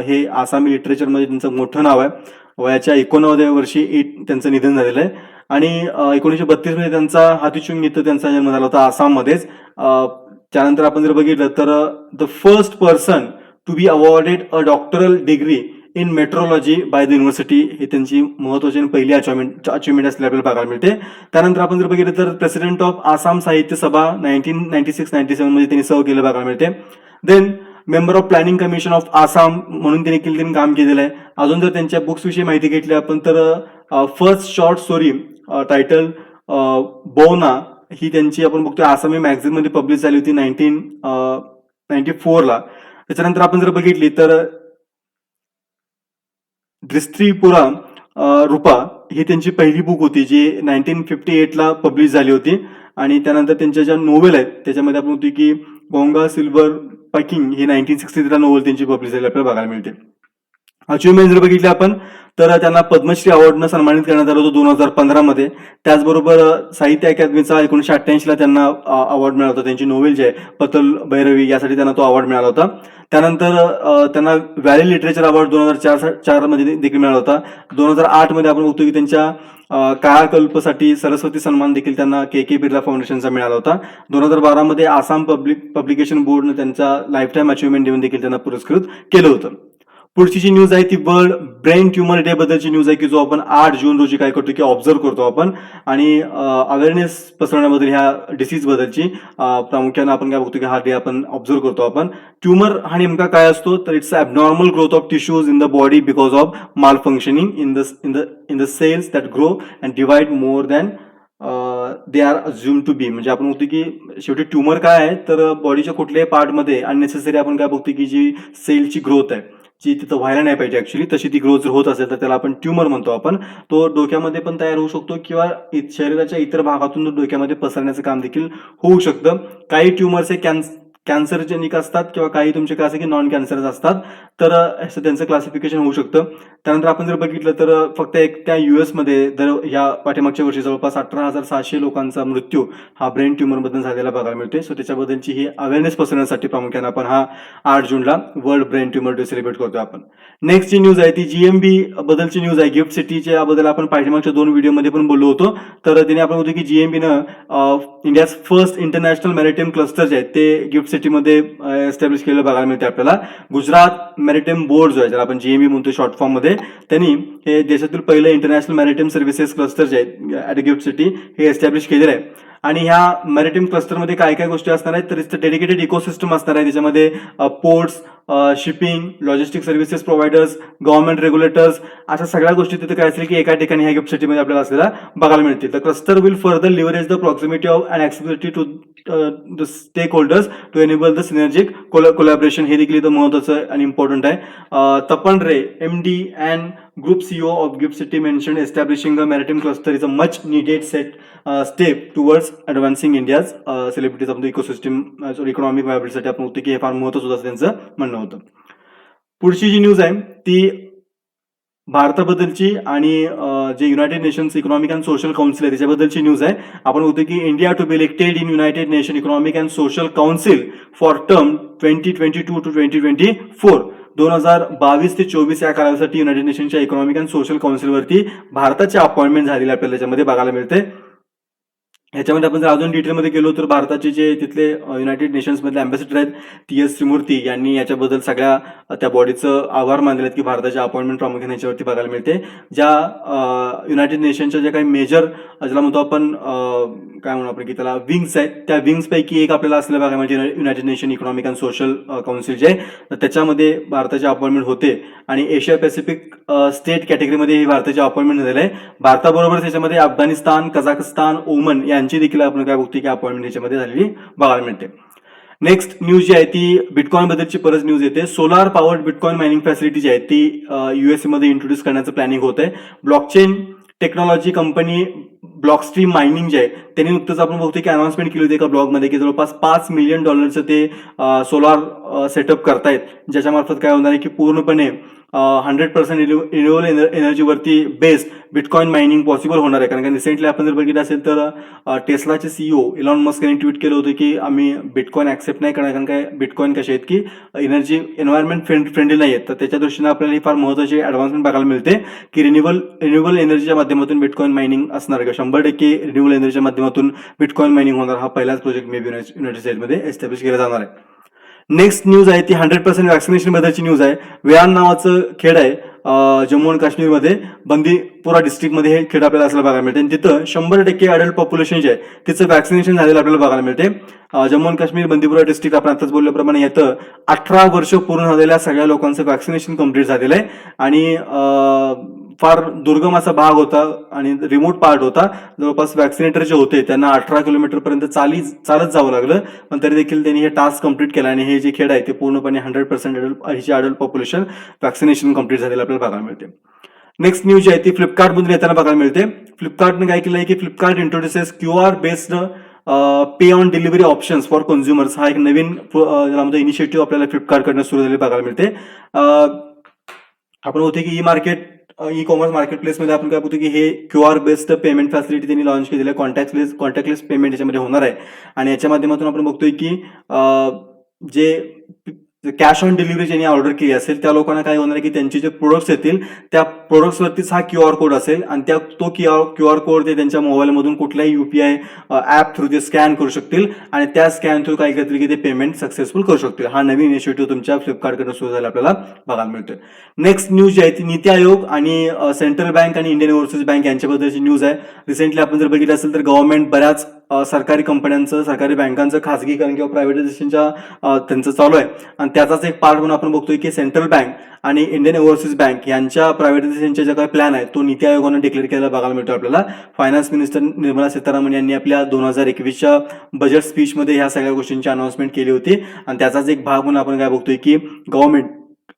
हे आसामी लिटरेचरमध्ये त्यांचं मोठं नाव आहे. वयाच्या 89व्या वर्षी त्यांचं निधन झालेलं आहे. आणि 1932 मध्ये त्यांचा हातीचुंग इथं त्यांचा जन्म झाला होता आसाममध्येच. त्यानंतर आपण जर बघितलं तर the first person to be awarded a doctoral degree in metrology by the university ही त्यांची महत्वाची पहिली अचिव्हमेंट असलेली आपल्याला बघायला मिळते. त्यानंतर आपण जर बघितलं तर प्रेसिडेंट ऑफ आसाम साहित्य सभा 1996-97 मध्ये त्यांनी सर्व केलं बघायला मिळते. Then member of Planning Commission of Assam म्हणून त्यांनी काम केलेलं आहे. अजून जर त्यांच्या बुक्स विषयी माहिती घेतली आपण तर फर्स्ट शॉर्ट स्टोरी टायटल बोना ही त्यांची आपण बघतोय आसामी मॅगझिन मध्ये पब्लिश झाली होती 1994 ला. त्याच्यानंतर आपण जर बघितली तर द्रिस्त्रिपुरा रूपा ही त्यांची पहिली बुक होती जी 1958 ला पब्लिश झाली होती. आणि त्यानंतर त्यांच्या ज्या नोवेल आहेत त्याच्यामध्ये आपण होती की गोंगा सिल्वर पकिंग ही 1963 नोवेल त्यांची पब्लिश झाली आपल्याला बघायला मिळते. अचिव्हमेंट जर बघितली आपण तर त्यांना पद्मश्री अवॉर्डनं सन्मानित करण्यात आलं होतं 2015 मध्ये. त्याचबरोबर साहित्य अकादमीचा 1988 ला त्यांना अवॉर्ड मिळाला होता. त्यांची नोवेल जी आहे पतल भैरवी यासाठी त्यांना तो अवॉर्ड मिळाला होता. त्यानंतर त्यांना व्हॅली लिटरेचर अवॉर्ड 2004 मध्ये देखील मिळाला होता. 2008 मध्ये आपण बघतो की त्यांच्या कायाकल्पसाठी सरस्वती सन्मान देखील त्यांना KK बिर्ला फाउंडेशनचा मिळाला होता. 2012 मध्ये आसाम पब्लिकेशन बोर्डनं त्यांचा लाईफ टाईम अचिव्हमेंट देऊन देखील त्यांना पुरस्कृत केलं होतं. पुढची जी न्यूज आहे ती वर्ल्ड ब्रेन ट्युमर डे बद्दलची न्यूज आहे की जो आपण 8 जून रोजी काय करतो की ऑब्झर्व करतो आपण. आणि अवेअरनेस पसरवण्याबद्दल ह्या डिसीज बद्दलची प्रामुख्याने आपण काय बघतो की हा डे आपण ऑब्झर्व करतो आपण. ट्युमर हा नेमका काय असतो तर its abnormal growth of tissues in the body because of malfunctioning in the cells that grow and divide more than they are assume to be. म्हणजे आपण बघतो की शेवटी ट्युमर काय आहे तर बॉडीच्या कुठल्याही पार्टमध्ये अननेसेसरी आपण काय बघतो की जी सेलची ग्रोथ आहे जी तिथं व्हायला नाही पाहिजे ऍक्च्युली तशी ती ग्रोथ जर होत असेल तर त्याला आपण ट्युमर म्हणतो आपण. तो डोक्यामध्ये पण तयार होऊ शकतो किंवा शरीराच्या इतर भागातून डोक्यामध्ये पसरण्याचं काम देखील होऊ शकतं. काही ट्युमर्स हे कॅन्सरजेनिक असतात किंवा काही तुमचे काय असं की नॉन कॅन्सरस असतात. तर असं त्यांचं क्लासिफिकेशन होऊ शकतं. त्यानंतर आपण जर बघितलं तर फक्त एकट्या यूएसमध्ये दर ह्या पाठीमागच्या वर्षी जवळपास 18,600 लोकांचा मृत्यू हा ब्रेन ट्यूमरमधून झालेला बघायला मिळतोय. सो त्याच्याबद्दलची ही अवेअरनेस पसरवण्यासाठी प्रामुख्याने आपण हा 8 जूनला world brain tumour day celebrate करतोय आपण. नेक्स्ट जी न्यूज आहे ती जीएमबी बद्दलची न्यूज आहे. गिफ्ट सिटीच्या बद्दल आपण पाठीमागच्या 2 व्हिडिओमध्ये पण बोललो होतो. तर तिने आपण बोलतो की जीएमबीनं India's first international maritime cluster जे आहेत ते गिफ्ट सिटीमध्ये एस्टॅब्लिश केलेलं बघायला मिळते आपल्याला. गुजरात मॅरिटाईम बोर्ड जो आहे ज्याला आपण जीएमबी म्हणतो शॉर्ट फॉर्म मध्ये, त्यांनी हे देशातील पहिलं इंटरनॅशनल मॅरिटाईम सर्व्हिसेस क्लस्टर जे आहेत ॲट गिफ्ट सिटी हे एस्टॅब्लिश केलेलं आहे. आणि ह्या मॅरिटाईम क्लस्टरमध्ये काय काय गोष्टी असणार आहेत तर इथं डेडिकेटेड इकोसिस्टम असणार आहे. त्याच्यामध्ये ports, shipping, logistic services providers, government regulators, अशा सगळ्या गोष्टी तिथे काय असेल की एका ठिकाणी ह्या गिफ्ट सिटीमध्ये आपल्याला असलेला बघायला मिळतील. The cluster will further leverage the proximity of and accessibility to the stake holders to enable the synergic collaboration. हे देखील इथं महत्त्वाचं आणि इम्पॉर्टंट आहे. तपन रे MD and Group CEO of Gift City mentioned establishing a maritime cluster is a much needed step towards advancing India's celebrities of the ecosystem economic viability साठी आपण होतं की हे फार महत्त्वाचं असं त्यांचं म्हणणं होतं. पुढची जी न्यूज आहे ती भारताबद्दलची आणि जे United Nations Economic and Social Council आहे त्याच्याबद्दलची न्यूज आहे. आपण होतो की India to be elected in United Nation Economic and Social Council for term 2022 to 2024. 2022 ते 24 या कालावधीसाठी युनायटेड नेशनच्या इकॉनॉमिक अँड सोशल काउन्सिलवरती भारताची अपॉइंटमेंट झालेली आपल्याला त्याच्यामध्ये बघायला मिळते. ह्याच्यामध्ये आपण जर अजून डिटेलमध्ये गेलो तर भारताचे जे तिथले युनायटेड नेशन्समधले अँबॅसेडर आहेत TS त्रिमूर्ती यांनी याच्याबद्दल सगळ्या त्या बॉडीचं आभार मानले आहेत की भारताची अपॉइंटमेंट प्रामुख्याने याच्यावरती बघायला मिळते. ज्या युनायटेड नेशनच्या ज्या काही मेजर ज्याला म्हणतो आपण काय म्हणू आपण की त्याला विंग्स आहेत त्या विंग्सपैकी एक आपल्याला असलेल्या बघायला म्हणजे United Nation Economic and Social council जे आहे त्याच्यामध्ये भारताची अपॉइंटमेंट होते. आणि एशिया पॅसिफिक स्टेट कॅटेगरीमध्ये ही भारताची अपॉइंटमेंट झालेली आहे. भारताबरोबर त्याच्यामध्ये अफगाणिस्तान, कझाकस्तान, ओमन यांची देखील आपण काय बघतो की अपॉइंटमेंट याच्यामध्ये झालेली बघायला मिळते. नेक्स्ट न्यूज जी आहे ती बिटकॉइन बद्दलची परत न्यूज येते. Solar powered bitcoin mining facility जी आहे ती USA मध्ये इंट्रोड्यूस करण्याचं प्लॅनिंग होत आहे. Blockchain technology company Blockstream mining जे आहे त्यांनी नुकतंच आपण बघतो की अनाउन्समेंट केली होती एका ब्लॉगमध्ये की जवळपास $5 मिलियन ते सोलार सेटअप करतायत, ज्याच्या मार्फत काय होणार आहे की पूर्णपणे 100% रिन्युएबल एनर्जीवरती बेस्ड बिटकॉइन मायनिंग पॉसिबल होणार आहे. कारण का रिसेंटली आपण जर बघितलं असेल तर टेस्लाचे CEO इलॉन मस्क यांनी ट्विट केलं होतं की आम्ही बिटकॉइन ऍक्सेप्ट नाही करणार कारण काय बिटकॉइन कसे आहेत की एन्व्हायरमेंट फ्रेंडली नाही आहेत. तर त्याच्या दृष्टीने आपल्याला ही फार महत्त्वाची ऍडव्हान्समेंट बघायला मिळते की रिन्युएबल एनर्जीच्या माध्यमातून बिटकॉइन मायनिंग असणार आहे. 100% रिन्युएबल एनर्जीच्या माध्यमातून बिटकॉइन मायनिंग होणार हा पहिलाच प्रोजेक्ट मे बी युनायटेड स्टेट्समध्ये एस्टॅब्लिश केला जाणार आहे. नेक्स्ट न्यूज आहे ती 100% वॅक्सिनेशन बद्दलची न्यूज आहे. वेयान नावाचं खेड आहे जम्मू आणि काश्मीरमध्ये बंदीपुरा डिस्ट्रिक्टमध्ये हे खेड आपल्याला असलं बघायला मिळते. आणि तिथं 100% अडल्ट पॉप्युलेशन जे आहे तिचं वॅक्सिनेशन झालेलं आपल्याला बघायला मिळते. जम्मू आणि काश्मीर बंदीपुरा डिस्ट्रिक्ट आपण आताच बोलल्याप्रमाणे येतं 18 वर्ष पूर्ण झालेल्या सगळ्या लोकांचं वॅक्सिनेशन कम्प्लीट झालेलं आहे. आणि फार दुर्गम असा भाग होता आणि रिमोट पार्ट होता. जवळपास वॅक्सिनेटर जे होते त्यांना 18 किलोमीटरपर्यंत चालत जावं लागलं, पण तरी देखील त्यांनी हे टास्क कंप्लीट केला आणि हे जे खेड आहे ते पूर्णपणे 100% अडल्ट पॉप्युलेशन वॅक्सिनेशन कंप्लीट झालेलं आपल्याला बघायला मिळते. नेक्स्ट न्यूज आहे ती फ्लिपकार्टमधून येताना बघायला मिळते. फ्लिपकार्टने काय केलं आहे की Flipkart introduces QR based pay on delivery options for consumers. हा एक नवीन इनिशिएटिव्ह आपल्याला फ्लिपकार्टकडनं सुरू झालेली बघायला मिळते. आपण होते की ई कॉमर्स मार्केट प्लेसमध्ये आपण काय बघतो की हे QR बेस्ड पेमेंट फॅसिलिटी त्यांनी लॉन्च केलेली आहे. कॉन्टॅक्टलेस पेमेंट याच्यामध्ये होणार आहे. आणि याच्या माध्यमातून आपण बघतोय की जे कॅश ऑन डिलिव्हरी ज्यांनी ऑर्डर केली असेल त्या लोकांना काय होणार आहे की त्यांचे जे प्रोडक्ट्स येतील त्या प्रोडक्ट्सवरतीच हा QR कोड असेल आणि तो QR कोड ते त्यांच्या मोबाईलमधून कुठल्याही UPI ऍप थ्रू ते स्कॅन करू शकतील आणि त्या स्कॅन थ्रू काय करतील की ते पेमेंट सक्सेसफुल करू शकतील. हा नवीन इनिशिएटिव्ह तुमच्या फ्लिपकार्टकडे सुरू झाला आपल्याला बघायला मिळतोय. नेक्स्ट न्यूज जी आहे ती नीती आयोग आणि सेंट्रल बँक आणि इंडियन ओव्हरसीज बँक यांच्याबद्दलची न्यूज आहे. रिसेंटली आपण जर बघितलं असेल तर गव्हर्नमेंट बऱ्याच सरकारी कंपन्यांचं, सरकारी बँकांचं खासगीकरण किंवा प्रायव्हेटायझेशनच्या त्यांचं चालू आहे. आणि त्याचाच एक पार्ट म्हणून आपण बघतोय की सेंट्रल बँक आणि इंडियन ओव्हरसीज बँक यांच्या प्रायव्हेटायझेशनचा जो काही प्लॅन आहे तो नीती आयोगाने डिक्लेअर केलेला बघायला मिळतो आपल्याला. फायनान्स मिनिस्टर निर्मला सीतारामन यांनी आपल्या 2021च्या बजेट स्पीचमध्ये ह्या सगळ्या गोष्टींची अनाउन्समेंट केली होती. आणि त्याचाच एक भाग म्हणून आपण काय बघतोय की गव्हर्नमेंट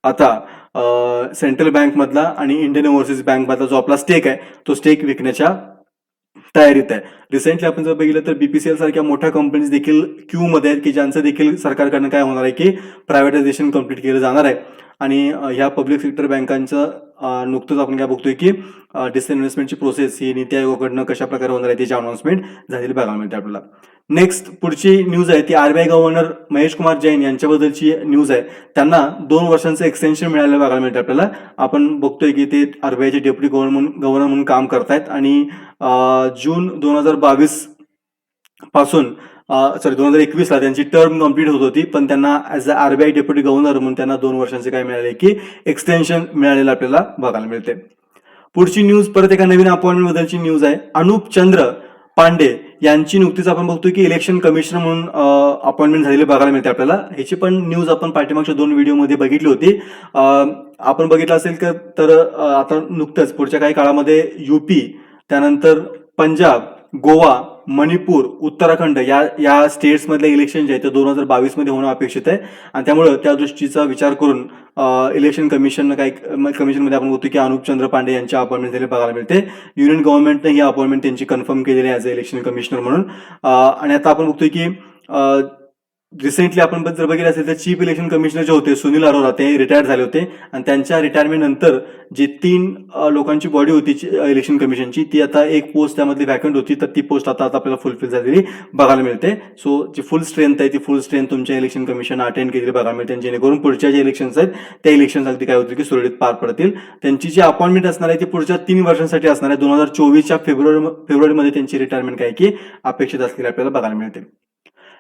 आता सेंट्रल बँक मधला आणि इंडियन ओव्हरसीज बँक मधला जो आपला स्टेक आहे तो स्टेक विकण्याच्या तयारीत आहे. रिसेंटली आपण जर बघितलं तर BPCL सारख्या मोठ्या कंपनीज देखील क्यूमध्ये आहेत, की ज्यांचं देखील सरकारकडनं काय होणार आहे, की प्रायव्हेटायझेशन कंप्लीट केलं जाणार आहे. आणि ह्या पब्लिक सेक्टर बँकांचं नुकतंच आपण काय बघतोय, की डिसइन्व्हेस्टमेंटची प्रोसेस ही नीती आयोगाकडनं कशाप्रकारे होणार आहे त्याची अनाउन्समेंट झालेली बघायला मिळते आपल्याला. नेक्स्ट पुढची न्यूज आहे ती RBI गव्हर्नर महेश कुमार जैन यांच्याबद्दलची न्यूज आहे. त्यांना 2 वर्षांचं एक्सटेन्शन मिळालेलं बघायला मिळतं आपल्याला. आपण बघतोय की ते RBIचे डेप्युटी गव्हर्नर म्हणून काम करतायत आणि जून 2022 पासून 2021 ला त्यांची टर्म कंप्लीट होत होती, पण त्यांना as a RBI deputy governor म्हणून त्यांना 2 वर्षांचे काय मिळाले, की एक्सटेन्शन मिळालेलं आपल्याला बघायला मिळते. पुढची न्यूज परत एका नवीन अपॉइंटमेंट बद्दलची न्यूज आहे. अनुप चंद्र पांडे यांची नुकतीच आपण बघतोय की इलेक्शन कमिशनर म्हणून अपॉइंटमेंट झालेली बघायला मिळते आपल्याला. ह्याची पण न्यूज आपण पाठीमागच्या 2 व्हिडिओमध्ये बघितली होती. आपण बघितलं असेल तर आता नुकतंच पुढच्या काही काळामध्ये UP, त्यानंतर पंजाब, गोवा, मणिपूर, उत्तराखंड या स्टेट्समधले इलेक्शन जे आहेत ते 2022 मध्ये होणं अपेक्षित आहे. आणि त्यामुळे त्या दृष्टीचा विचार करून इलेक्शन कमिशनमध्ये आपण बघतो की अनुप चंद्र पांडे यांच्या अपॉइंटमेंट झाले बघायला मिळते. युनियन गव्हर्नमेंटने ही अपॉइंटमेंट त्यांची कन्फर्म केलेली आहे ॲज अ इलेक्शन कमिशनर म्हणून. आणि आता आपण बघतोय की रिसेंटली आपण जर बघितलं असेल तर चीफ इलेक्शन कमिशनर जे होते सुनील अरोरा ते रिटायर झाले होते आणि त्यांच्या रिटायरमेंट नंतर जी 3 लोकांची बॉडी होती इलेक्शन कमिशनची ती आता एक पोस्ट त्यामधली व्हॅकंट होती, तर ती पोस्ट आता आपल्याला फुलफिल झालेली बघायला मिळते. सो जी फुल स्ट्रेंथ आहे ती फुल स्ट्रेंथ तुमच्या इलेक्शन कमिशन अटेंड केलेली बघायला मिळते, जेणेकरून पुढच्या जे इलेक्शन्स आहेत त्या इलेक्शन्स अगदी काय होतील की सुरळीत पार पडतील. त्यांची जी अपॉइंटमेंट असणार आहे ती पुढच्या 3 वर्षांसाठी असणार आहे. 2024च्या फेब्रुवारीमध्ये त्यांची रिटायरमेंट काय की अपेक्षित असलेली आपल्याला बघायला मिळते.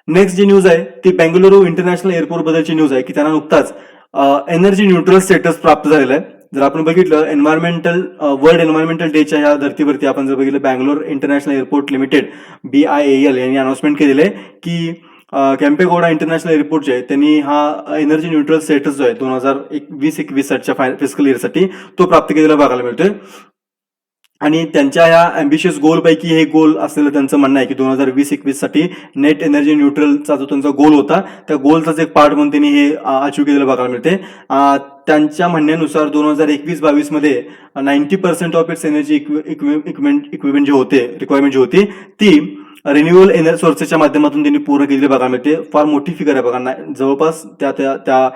नेक्स्ट जी न्यूज आहे ती बेंगलुरू इंटरनॅशनल एअरपोर्ट बद्दलची न्यूज आहे की त्यांना नुकताच एनर्जी न्यूट्रल स्टेटस प्राप्त झालेला आहे. जर आपण बघितलं वर्ल्ड एन्व्हायरमेंटल डेच्या ह्या धर्तीवरती आपण जर बघितलं Bangalore international airport limited BIAL यांनी अनाउन्समेंट केलेलं आहे की केम्पेगौडा इंटरनॅशनल एअरपोर्ट जे आहे त्यांनी हा एनर्जी न्यूट्रल स्टेटस जो आहे 2020-21 फिस्कल इयरसाठी तो प्राप्त केलेला बघायला मिळतोय. आणि त्यांच्या ह्या अँबिशियस गोल पैकी हे गोल असलेलं त्यांचं म्हणणं आहे की 2020-21 साठी नेट एनर्जी न्यूट्रलचा जो त्यांचा गोल होता त्या गोलचाच एक पार्ट म्हणून त्यांनी हे अचीव्ह केलेलं बघायला मिळते. त्यांच्या म्हणण्यानुसार 2021-22 मध्ये 90% ऑफ इट्स एनर्जी इक्विपमेंट जे होते रिक्वायरमेंट जी होती ती रिन्युएबल एनर्जी सोर्सेसच्या माध्यमातून त्यांनी पूर्ण केलेली बघायला मिळते. फार मोठी फिगर आहे बघा. जवळपास त्या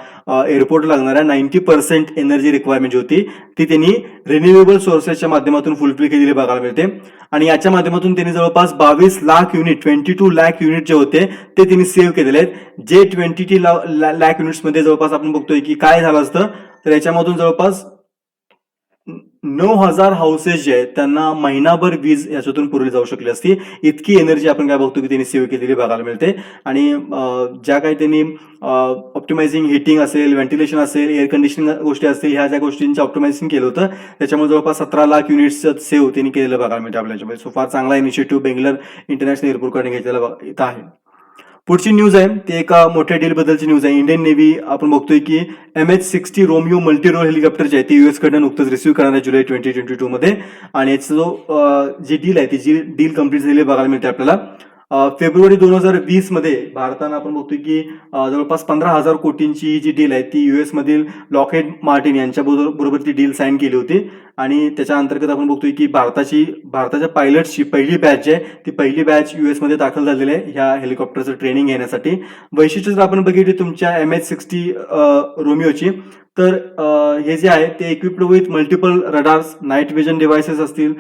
एअरपोर्टला लागणाऱ्या 90% एनर्जी रिक्वायरमेंट जी होती ती त्यांनी रिन्युएबल सोर्सेसच्या माध्यमातून फुलफिल केलेली बघायला मिळते. आणि याच्या माध्यमातून त्यांनी जवळपास 22 लाख युनिट 22 लाख युनिट जे होते ते त्यांनी सेव्ह केलेले आहेत. जे 22 लाख युनिट्समध्ये जवळपास आपण बघतोय की काय झालं असतं तर याच्यामधून जवळपास 9,000 हाऊसेस जे आहेत त्यांना महिनाभर वीज याच्यातून पुरवली जाऊ शकली असती. इतकी एनर्जी आपण काय बघतो की त्यांनी सेव्ह केलेली बघायला मिळते. आणि ज्या काही त्यांनी ऑप्टिमायझिंग हिटिंग असेल, व्हेंटिलेशन असेल, एअर कंडिशनिंग गोष्टी असतील ह्या ज्या गोष्टींचं ऑप्टिमायझिंग केलं होतं त्याच्यामुळे जवळपास 17 लाख युनिट्सचं सेव्ह त्यांनी केलेलं बघायला मिळते आपल्याच्यामध्ये. सो फार चांगला इनिशिएटिव्ह बेंगलोर इंटरनॅशनल एअरपोर्टकडे घेतलेला इथं आहे. पुढची न्यूज आहे ते एका मोठ्या डील बद्दलची न्यूज आहे. इंडियन नेव्ही आपण बघतोय की MH-60 Romeo multi role helicopter जे आहे ती US कडनं नुकतंच रिसिव्ह करणार आहे जुलै 2022 मध्ये. आणि याचा जो जी डील आहे ती जी डील कंप्लीट झालेली बघायला मिळते आपल्याला. फेब्रुवारी 2020 मध्ये भारतानं आपण बघतोय की जवळपास 15,000 कोटींची जी डील आहे ती US मधील लॉकहेड मार्टिन यांच्या बरोबर ती डील साईन केली होती. आणि त्याच्या अंतर्गत आपण बघतोय की भारताच्या पायलटची पहिली बॅच आहे ती पहिली बॅच US मध्ये दाखल झालेली आहे ह्या हेलिकॉप्टरचं ट्रेनिंग घेण्यासाठी. वैशिष्ट्य जर आपण बघितली तुमच्या MH-60 रोमिओची तर हे जे आहे ते equipped with multiple radars, night vision devices असतील,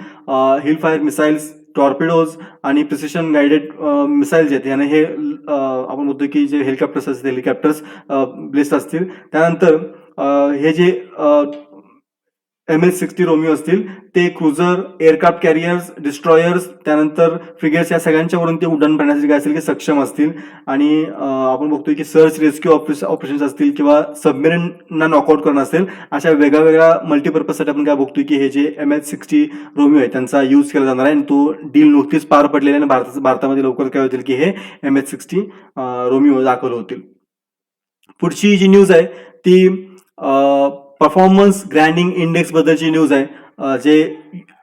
हिल फायर मिसाइल्स, टॉर्पिडोज आणि प्रिसिशन गाइडेड मिसाइल्स आहेत याने हे आपण म्हणतो की जे हेलिकॉप्टर्स ब्लेस्ड असतील. त्यानंतर हे जे MH-60 रोमिओ असतील ते क्रुझर, एअरक्राफ्ट कॅरियर्स, डिस्ट्रॉयर्स, त्यानंतर फ्रिगेट्स या सगळ्यांच्यावरून ते उड्डाण करण्यासाठी काय असेल की सक्षम असतील. आणि आपण बघतोय की सर्च रेस्क्यू ऑपरेशन्स असतील किंवा सबमेरिनना नॉकआउट करणं असेल अशा वेगळ्या मल्टीपर्पजसाठी आपण काय बघतोय की हे जे MH-60 रोमिओ आहे त्यांचा यूज केला जाणार आहे. आणि तो डील नुकतीच पार पडलेला आहे आणि भारतामध्ये लवकर काय होतील की हे MH-60 रोमिओ दाखल होतील. पुढची जी न्यूज आहे ती परफॉर्मन्स ग्रँडिंग इंडेक्स बद्दलची न्यूज आहे. जे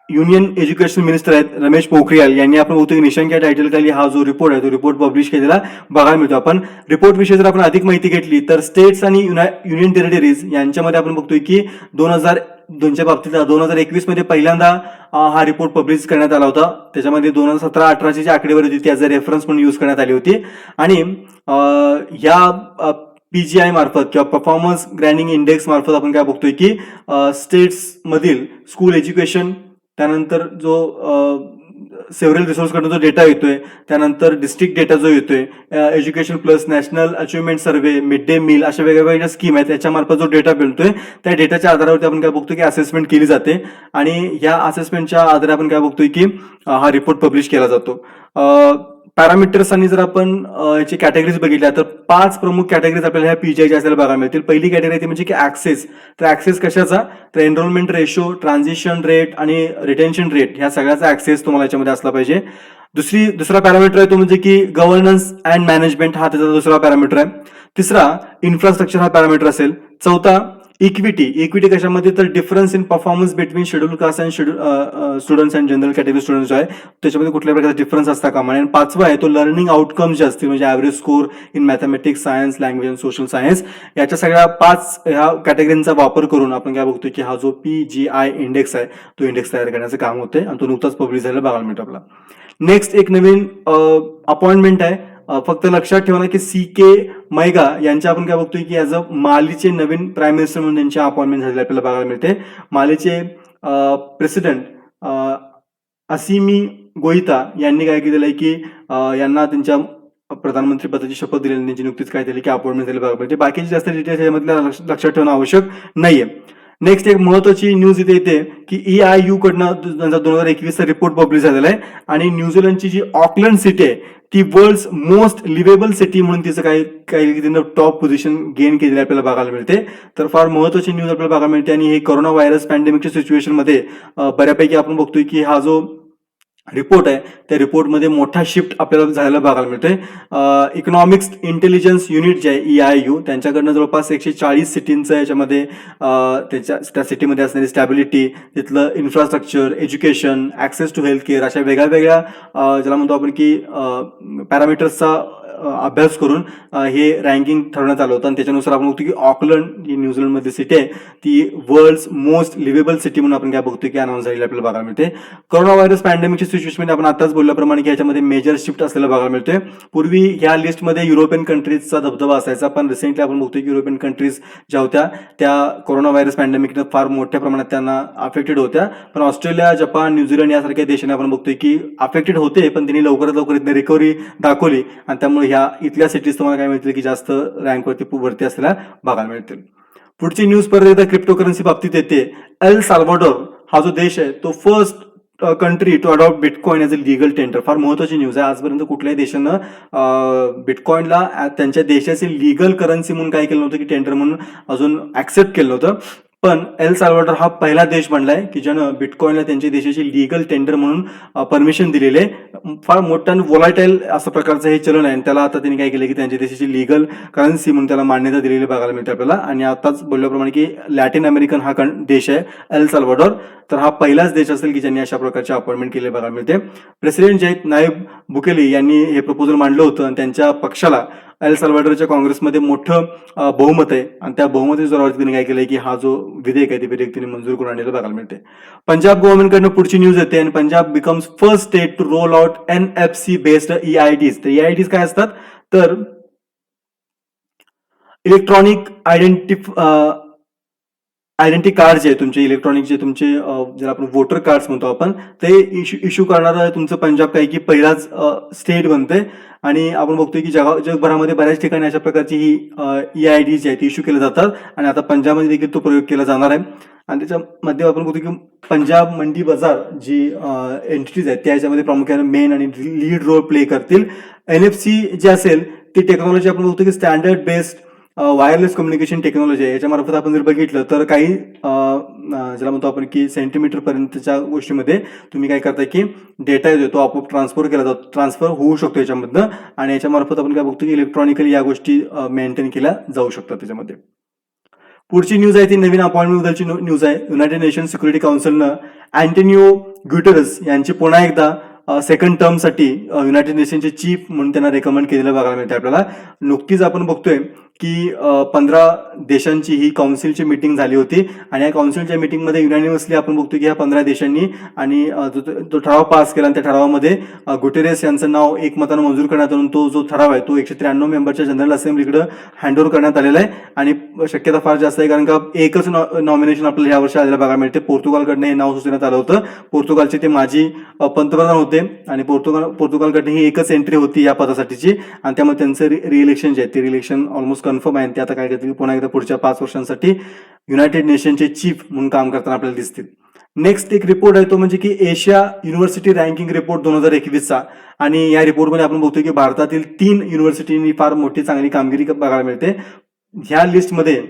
युनियन एज्युकेशन मिनिस्टर आहेत रमेश पोखरियाल यांनी आपण बघतोय निशंक या टायटल खाली हा जो रिपोर्ट आहे तो रिपोर्ट पब्लिश केलेला बघायला मिळतो. आपण रिपोर्ट विषयी जर आपण अधिक माहिती घेतली तर स्टेट्स आणि युनियन टेरिटरीज यांच्यामध्ये आपण बघतोय की दोनच्या बाबतीत 2021 मध्ये पहिल्यांदा हा रिपोर्ट पब्लिश करण्यात आला होता. त्याच्यामध्ये 2017-18ची जी आकडेवारी होती ती ॲज अ रेफरन्स म्हणून यूज करण्यात आली होती. आणि या PGI मार्फत किंवा परफॉर्मन्स ग्रँडिंग इंडेक्स मार्फत आपण काय बघतोय की स्टेट्समधील स्कूल एज्युकेशन, त्यानंतर जो सेव्हरल रिसोर्सकडून जो डेटा येतोय, त्यानंतर डिस्ट्रिक्ट डेटा जो येतोय, education plus, national achievement survey, mid day meal, अशा वेगवेगळ्या स्कीम आहेत. याच्यामार्फत जो डेटा मिळतोय त्या डेटाच्या आधारावरती आपण काय बघतोय की असेसमेंट केली जाते आणि या असेसमेंटच्या आधारे आपण काय बघतोय की हा रिपोर्ट पब्लिश केला जातो. पॅरामीटर्स आणि जर आपण याची कॅटेगरीज बघितल्या तर 5 प्रमुख कॅटेगरीज आपल्याला ह्या PGI आपल्याला बघायला मिळतील. पहिली कॅटेगरी ती म्हणजे की ऍक्सेस. तर ऍक्सेस कशाचा? तर एनरोलमेंट रेशो, ट्रान्झिशन रेट आणि रिटेन्शन रेट ह्या सगळ्याचा ऍक्सेस तुम्हाला याच्यामध्ये असला पाहिजे. दुसरा पॅरामीटर आहे तो म्हणजे की गव्हर्नन्स अँड मॅनेजमेंट, हा त्याचा दुसरा पॅरामीटर आहे. तिसरा इन्फ्रास्ट्रक्चर हा पॅरामीटर असेल. चौथा इक्विटी कशामध्ये? तर difference in performance between schedule caste and students and general category students आहे त्याच्यामध्ये कुठल्या प्रकारचा डिफरन्स असता कामा नये. आणि पाचवा आहे तो लर्निंग आउटकम जे असतील म्हणजे average score in mathematics, science, language and social science, याच्या सगळ्या 5 ह्या कॅटेगरींचा वापर करून आपण काय बघतोय की हा जो PGI इंडेक्स आहे तो इंडेक्स तयार करण्याचं काम होतंय आणि तो नुकताच पब्लिश झालेला बघायला मिळतो आपला. नेक्स्ट एक नवीन अपॉइंटमेंट आहे. फक्त लक्षात ठेवा ना की CK मैगा यांच्या आपण काय बघतोय की ॲज अ मालीचे नवीन प्राईम मिनिस्टर म्हणून त्यांची अपॉइंटमेंट झालेली आपल्याला बघायला मिळते. मालीचे प्रेसिडेंट असिमी गोईता यांनी काय केलेलं आहे की यांना त्यांच्या प्रधानमंत्री पदाची शपथ दिलेली, त्यांची नुकतीच काय झाली की अपॉइंटमेंट झाली बघायला मिळते. बाकीचे जास्त डिटेल्स यामधल्या लक्षात ठेवणं आवश्यक नाहीये. नेक्स्ट एक महत्वाची न्यूज इथे येते की EIU कडनं 2021चा रिपोर्ट पब्लिश झालेला आहे आणि न्यूझीलंडची जी ऑकलंड सिटी आहे ती वर्ल्ड्स मोस्ट लिव्हेबल सिटी म्हणून तिचं काही तिनं टॉप पोझिशन गेन केलेली आपल्याला बघायला मिळते. तर फार महत्वाची न्यूज आपल्याला बघायला मिळते आणि हे कोरोना व्हायरस पॅन्डेमिकच्या सिच्युएशनमध्ये बऱ्यापैकी आपण बघतोय की हा जो रिपोर्ट आहे त्या रिपोर्टमध्ये मोठा शिफ्ट आपल्याला झालेला बघायला मिळतोय. इकॉनॉमिक्स इंटेलिजन्स युनिट जे आहे EIU त्यांच्याकडनं जवळपास 140 सिटींचं याच्यामध्ये त्या सिटीमध्ये असणारी स्टॅबिलिटी, तिथलं infrastructure, education, access to health care, अशा वेगळ्या ज्याला म्हणतो आपण की पॅरामीटर्सचा अभ्यास करून हे रँकिंग ठरवण्यात आलं होतं आणि त्याच्यानुसार आपण बघतो की ऑकलंड ही न्यूझीलंडमध्ये सिटी आहे ती वर्ल्ड्स मोस्ट लिव्हेबल सिटी म्हणून आपण काय बघतो की अनाऊन्स झालेली आपल्याला बघायला मिळते. कोरोना व्हायरस पॅन्डेमिकच्या सिच्युएशनमध्ये आपण आताच बोलल्याप्रमाणे की याच्यामध्ये मेजर शिफ्ट असलेला बघायला मिळतोय. पूर्वी ह्या लिस्टमध्ये युरोपियन कंट्रीजचा दबदबा असायचा, पण रिसेंटली आपण बघतोय की युरोपियन कंट्रीज ज्या होत्या त्या कोरोना व्हायरस पॅन्डेमिकनं फार मोठ्या प्रमाणात त्यांना अफेक्टेड होत्या. पण ऑस्ट्रेलिया, जपान, न्यूझीलंड यासारख्या देशांनी आपण बघतोय की अफेक्टेड होते पण त्यांनी लवकरात लवकर इथं रिकव्हरी दाखवली आणि त्यामुळे ह्या इथल्या सिटीज तुम्हाला काय मिळतील की जास्त रँकवरती असलेल्या बघायला मिळतील. पुढची न्यूज परत एकदा क्रिप्टोकरन्सी बाबतीत येते. एल साल्वाडोर हा जो देश आहे तो first country to adopt bitcoin as a legal tender. फार महत्वाची न्यूज आहे. आजपर्यंत कुठल्याही देशानं बिटकॉइनला त्यांच्या देशाचे लीगल करन्सी म्हणून काय केलं नव्हतं की टेंडर म्हणून अजून ऍक्सेप्ट केलं नव्हतं. पण एल साल्वाडोर हा पहिला देश बनलाय की ज्यानं बिटकॉइनला त्यांच्या देशाची लीगल टेंडर म्हणून परमिशन दिलेले. फार मोठं आणि व्होलाटाईल असं प्रकारचं हे चलन आहे आणि त्याला आता त्यांनी काय केलं की त्यांच्या देशाची लीगल करन्सी म्हणून त्याला मान्यता दिलेली बघायला मिळते आपल्याला. आणि आताच बोलल्याप्रमाणे की लॅटिन अमेरिकन हा देश आहे एल साल्वाडोर, तर हा पहिलाच देश असेल की ज्यांनी अशा प्रकारचे अपॉइंटमेंट केले बघायला मिळते. प्रेसिडेंट जे आहेत नायब बुकेली यांनी हे प्रपोजल मांडलं होतं आणि त्यांच्या पक्षाला एल साल्वाडोरच्या काँग्रेसमध्ये मोठं बहुमत आहे आणि त्या बहुमताच्या जोरावरती त्यांनी काय केलंय की हा जो विधेयक आहे ते विधेयक त्यांनी मंजूर करून आणलेलं बघायला मिळते. पंजाब गव्हर्नमेंटकडनं पुढची न्यूज येते आणि Punjab becomes first state to roll out NFC based EIDs. तर EIDs काय असतात? तर इलेक्ट्रॉनिक आयडेंटिटी कार्ड जे आहे तुमचे, इलेक्ट्रॉनिक जे तुमचे ज्याला आपण वोटर कार्ड्स म्हणतो आपण, ते इश्यू करणारं तुमचं पंजाब काय की पहिलाच स्टेट बनते. आणि आपण बघतोय की जगभरामध्ये बऱ्याच ठिकाणी अशा प्रकारची ही EIDs जी आहेत ती इश्यू केल्या जातात आणि आता पंजाबमध्ये देखील तो प्रयोग केला जाणार आहे. आणि त्याच्यामध्ये आपण बघतो की पंजाब मंडी बाजार जी एंटिटीज आहेत त्या याच्यामध्ये प्रामुख्याने मेन आणि लीड रोल प्ले करतील. NFC जे असेल ती टेक्नॉलॉजी आपण बघतो की standard based wireless communication technology आहे. याच्यामार्फत आपण जर बघितलं तर काही ज्याला म्हणतो आपण की सेंटीमीटर पर्यंतच्या गोष्टीमध्ये तुम्ही काय करताय की डेटा येतो तो आपोआप ट्रान्सफर होऊ शकतो याच्यामधनं आणि याच्यामार्फत आपण काय बघतो की इलेक्ट्रॉनिकली या गोष्टी मेंटेन केल्या जाऊ शकतात त्याच्यामध्ये. पुढची न्यूज आहे ती नवीन अपॉइंटमेंट बद्दलची न्यूज आहे. युनायटेड नेशन सिक्युरिटी काउन्सिलनं अँटोनियो ग्युटेरस यांची पुन्हा एकदा सेकंड टर्मसाठी युनायटेड नेशनचे चीफ म्हणून त्यांना रेकमेंड केलेलं बघायला मिळते आपल्याला. नुकतीच आपण बघतोय की 15 देशांची ही काउन्सिलची मीटिंग झाली होती आणि या काउन्सिलच्या मीटिंगमध्ये युनॅनिमसली आपण बघतो की ह्या 15 देशांनी आणि तो ठराव पास केला आणि त्या ठरावामध्ये गुटेरेस यांचं नाव एकमतानं मंजूर करण्यात आलं. तो जो ठराव आहे तो 193 मेंबरच्या जनरल असेंब्लीकडे हँडओव्हर करण्यात आलेला आहे आणि शक्यता फार जास्त आहे कारण का एकच नॉमिनेशन आपल्याला यावर्षी आलेलं बघायला मिळते. पोर्तुगालकडनं हे नाव सुचवण्यात आलं होतं. पोर्तुगालचे ते माजी पंतप्रधान होते आणि पोर्तुगालकडनं ही एकच एंट्री होती या पदासाठीची आणि त्यामुळे त्यांचं रिइलेक्शन जे आहे ते रिइलेक्शन ऑलमोस्ट कन्फर्म आहे आणि ते आता काय करतील पुन्हा एकदा पुढच्या 5 वर्षांसाठी युनायटेड नेशनचे चीफ म्हणून काम करताना आपल्याला दिसतील. नेक्स्ट एक रिपोर्ट आहे तो म्हणजे की एशिया युनिव्हर्सिटी रँकिंग रिपोर्ट 2021चा आणि या रिपोर्टमध्ये आपण बघतोय की भारतातील 3 युनिव्हर्सिटींनी फार मोठी चांगली कामगिरी बघायला मिळते. ह्या लिस्टमध्ये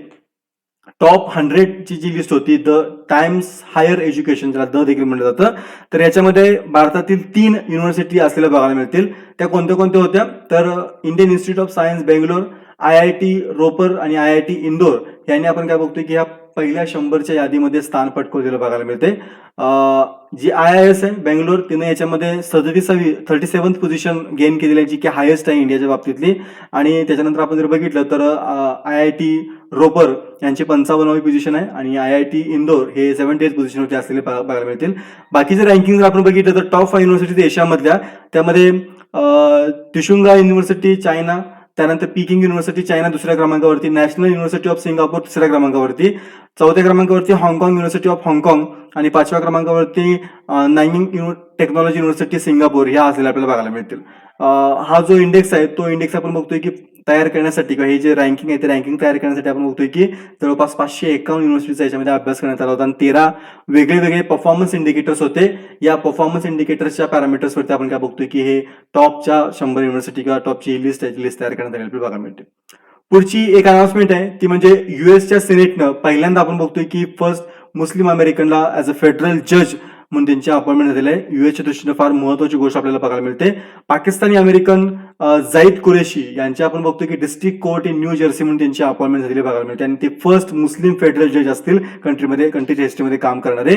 टॉप 100 ची जी लिस्ट होती द टाइम्स हायर एज्युकेशन ज्याला द देखील म्हटलं जातं तर याच्यामध्ये भारतातील 3 युनिव्हर्सिटी असलेल्या बघायला मिळतील. त्या कोणत्या कोणत्या होत्या तर Indian Institute of Science Bangalore, IIT Ropar आणि IIT इंदोर यांनी आपण काय बघतोय की ह्या पहिल्या 100च्या यादीमध्ये स्थान पटकवलेलं बघायला मिळते. जी IIS आहे बेंगलोर तिने याच्यामध्ये 37th पोझिशन गेन केलेली आहे जी की हायेस्ट आहे इंडियाच्या बाबतीतली आणि त्याच्यानंतर आपण जर बघितलं तर IIT रोपर यांची 55वी पोझिशन आहे आणि IIT इंदोर हे 70th पोझिशनवरती असलेले बघायला मिळतील. बाकीचे रँकिंग जर आपण बघितलं तर टॉप 5 युनिव्हर्सिटीज एशियामधल्या त्यामध्ये त्रिशुंगा युनिव्हर्सिटी चायना, त्यानंतर पीकिंग युनिव्हर्सिटी चायना दुसऱ्या क्रमांकावरती, नॅशनल युनिव्हर्सिटी ऑफ सिंगापूर तिसऱ्या क्रमांकावरती, चौथ्या क्रमांकावरती हाँगकाँग युनिव्हर्सिटी ऑफ हाँगकाँग आणि 5व्या क्रमांकावरती नानयिंग टेक्नॉलॉजी युनिव्हर्सिटी सिंगापूर ह्या असलेल्या आपल्याला बघायला मिळतील. हा जो इंडेक्स आहे तो इंडेक्स आपण बघतोय की तयार करण्यासाठी किंवा हे जे रँकिंग आहे ते रँकिंग तयार करण्यासाठी आपण बघतोय की जवळपास 551 युनिव्हर्सिटीचा याच्यामध्ये अभ्यास करण्यात आला होता आणि 13 वेगळे परफॉर्मन्स इंडिकेटर्स होते. या परफॉर्मन्स इंडिकेटर्सच्या पॅरामीटर्सवरती आपण काय बघतोय की हे टॉपच्या 100 युनिव्हर्सिटी किंवा टॉपची लिस्ट तयार करण्यात आलेली आपल्याला बघायला मिळते. पुढची एक अनाउन्समेंट आहे ती म्हणजे युएसच्या सिनेटनं पहिल्यांदा आपण बघतोय की फर्स्ट मुस्लिम अमेरिकनला ॲज अ फेडरल जज म्हणून त्यांची अपॉइंटमेंट झालेली आहे. युएसच्या दृष्टीने फार महत्वाची गोष्ट आपल्याला बघायला मिळते. पाकिस्तानी अमेरिकन जाईद कुरेशी यांची आपण बघतोय की district court in new Jersey म्हणून त्यांची अपॉइंटमेंट झालेली बघायला मिळते आणि ते फर्स्ट मुस्लिम फेडरल जज असतील कंट्रीच्या हिस्ट्रीमध्ये काम करणारे.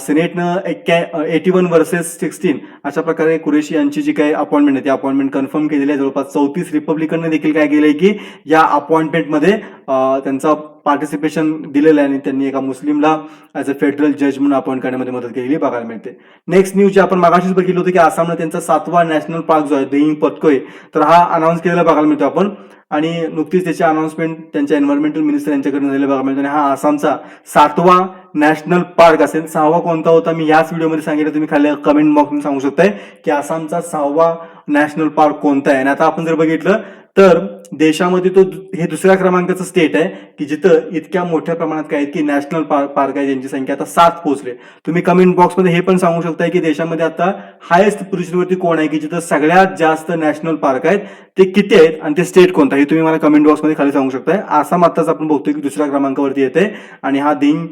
सिनेटनं 81 वर्सेस 16 अशा प्रकारे कुरेशी यांची जी काही अपॉइंटमेंट आहे ती अपॉइंटमेंट कन्फर्म केलेली आहे. जवळपास 34 रिपब्लिकनने देखील काय केलंय की या अपॉइंटमेंटमध्ये त्यांचा पार्टिसिपेशन दिलेलं आहे आणि त्यांनी एका मुस्लिमला ॲज अ फेडरल जज म्हणून अपॉइंट करण्यामध्ये मदत केलेली बघायला मिळते. नेक्स्ट न्यूज जे आपण मागाशीच बघितलं होतं की आसामनं त्यांचा 7वा नॅशनल पार्क जो आहे देईंग पतकोय तर हा अनाऊन्स केलेला बघायला मिळतो आपण आणि नुकतीच त्याची अनाउन्समेंट त्यांच्या एन्व्हायरमेंटल मिनिस्टर यांच्याकडून झालेलं बघायला मिळतो आणि हा आसामचा 7वा नॅशनल पार्क असेल. 6वा कोणता होता मी याच व्हिडिओमध्ये सांगितलं, तुम्ही खाली कमेंट बॉक्समध्ये सांगू शकताय की आसामचा 6वा नॅशनल पार्क कोणता आहे. आणि आता आपण जर बघितलं तर देशामध्ये तो हे दुसऱ्या क्रमांकाचं स्टेट आहे की जिथं इतक्या मोठ्या प्रमाणात काय की नॅशनल पार्क आहे ज्यांची संख्या आता 7 पोहोचले. तुम्ही कमेंट बॉक्समध्ये हे पण सांगू शकताय की देशामध्ये आता हायेस्ट पोझिशनवरती कोण आहे की जिथं सगळ्यात जास्त नॅशनल पार्क आहेत ते किती आहेत आणि ते स्टेट कोणता हे तुम्ही मला कमेंट बॉक्समध्ये खाली सांगू शकताय. आसाम आताच आपण बघतोय की दुसऱ्या क्रमांकावरती येते आणि हा देईंग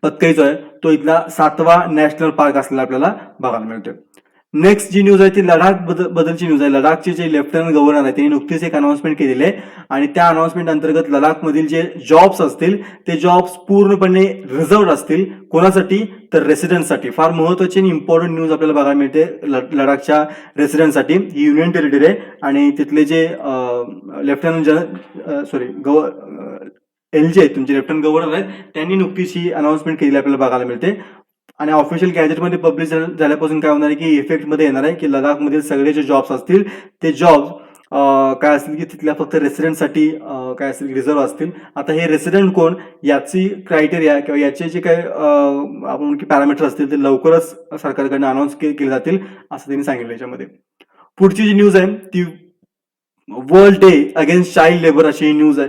पतकोय जो आहे तो इथला 7वा नॅशनल पार्क असलेला आपल्याला बघायला मिळतोय. नेक्स्ट जी न्यूज आहे ती लडाख बद्दलची न्यूज आहे. लडाखचे जे लेफ्टनंट गव्हर्नर आहे त्यांनी नुकतीच एक अनाउन्समेंट केलेली आहे आणि त्या अनाउन्समेंट अंतर्गत लडाखमधील जे जॉब्स असतील ते जॉब्स पूर्णपणे रिझर्व्ड असतील. कोणासाठी तर रेसिडेंटसाठी. फार महत्वाची आणि इम्पॉर्टंट न्यूज आपल्याला बघायला मिळते लडाखच्या रेसिडेंटसाठी. ही युनियन टेरिटरी आहे आणि तिथले जे लेफ्टनंट LG आहेत तुमचे लेफ्टनंट गव्हर्नर आहेत त्यांनी नुकतीच ही अनाउन्समेंट केलेली आपल्याला बघायला मिळते आणि ऑफिशियल गॅजेटमध्ये पब्लिश झाल्यापासून काय होणार आहे की इफेक्टमध्ये येणार आहे की लडाखमधील सगळे जे जॉब्स असतील ते जॉब्स काय असतील की तिथल्या फक्त रेसिडेंटसाठी काय असतील रिझर्व्ह असतील. आता हे रेसिडेंट कोण याची क्रायटेरिया किंवा याचे जे काही आपण की पॅरामीटर असतील ते लवकरच सरकारकडनं अनाऊन्स केले जातील असं त्यांनी सांगितलं. याच्यामध्ये पुढची जी न्यूज आहे ती world day against child labour अशी न्यूज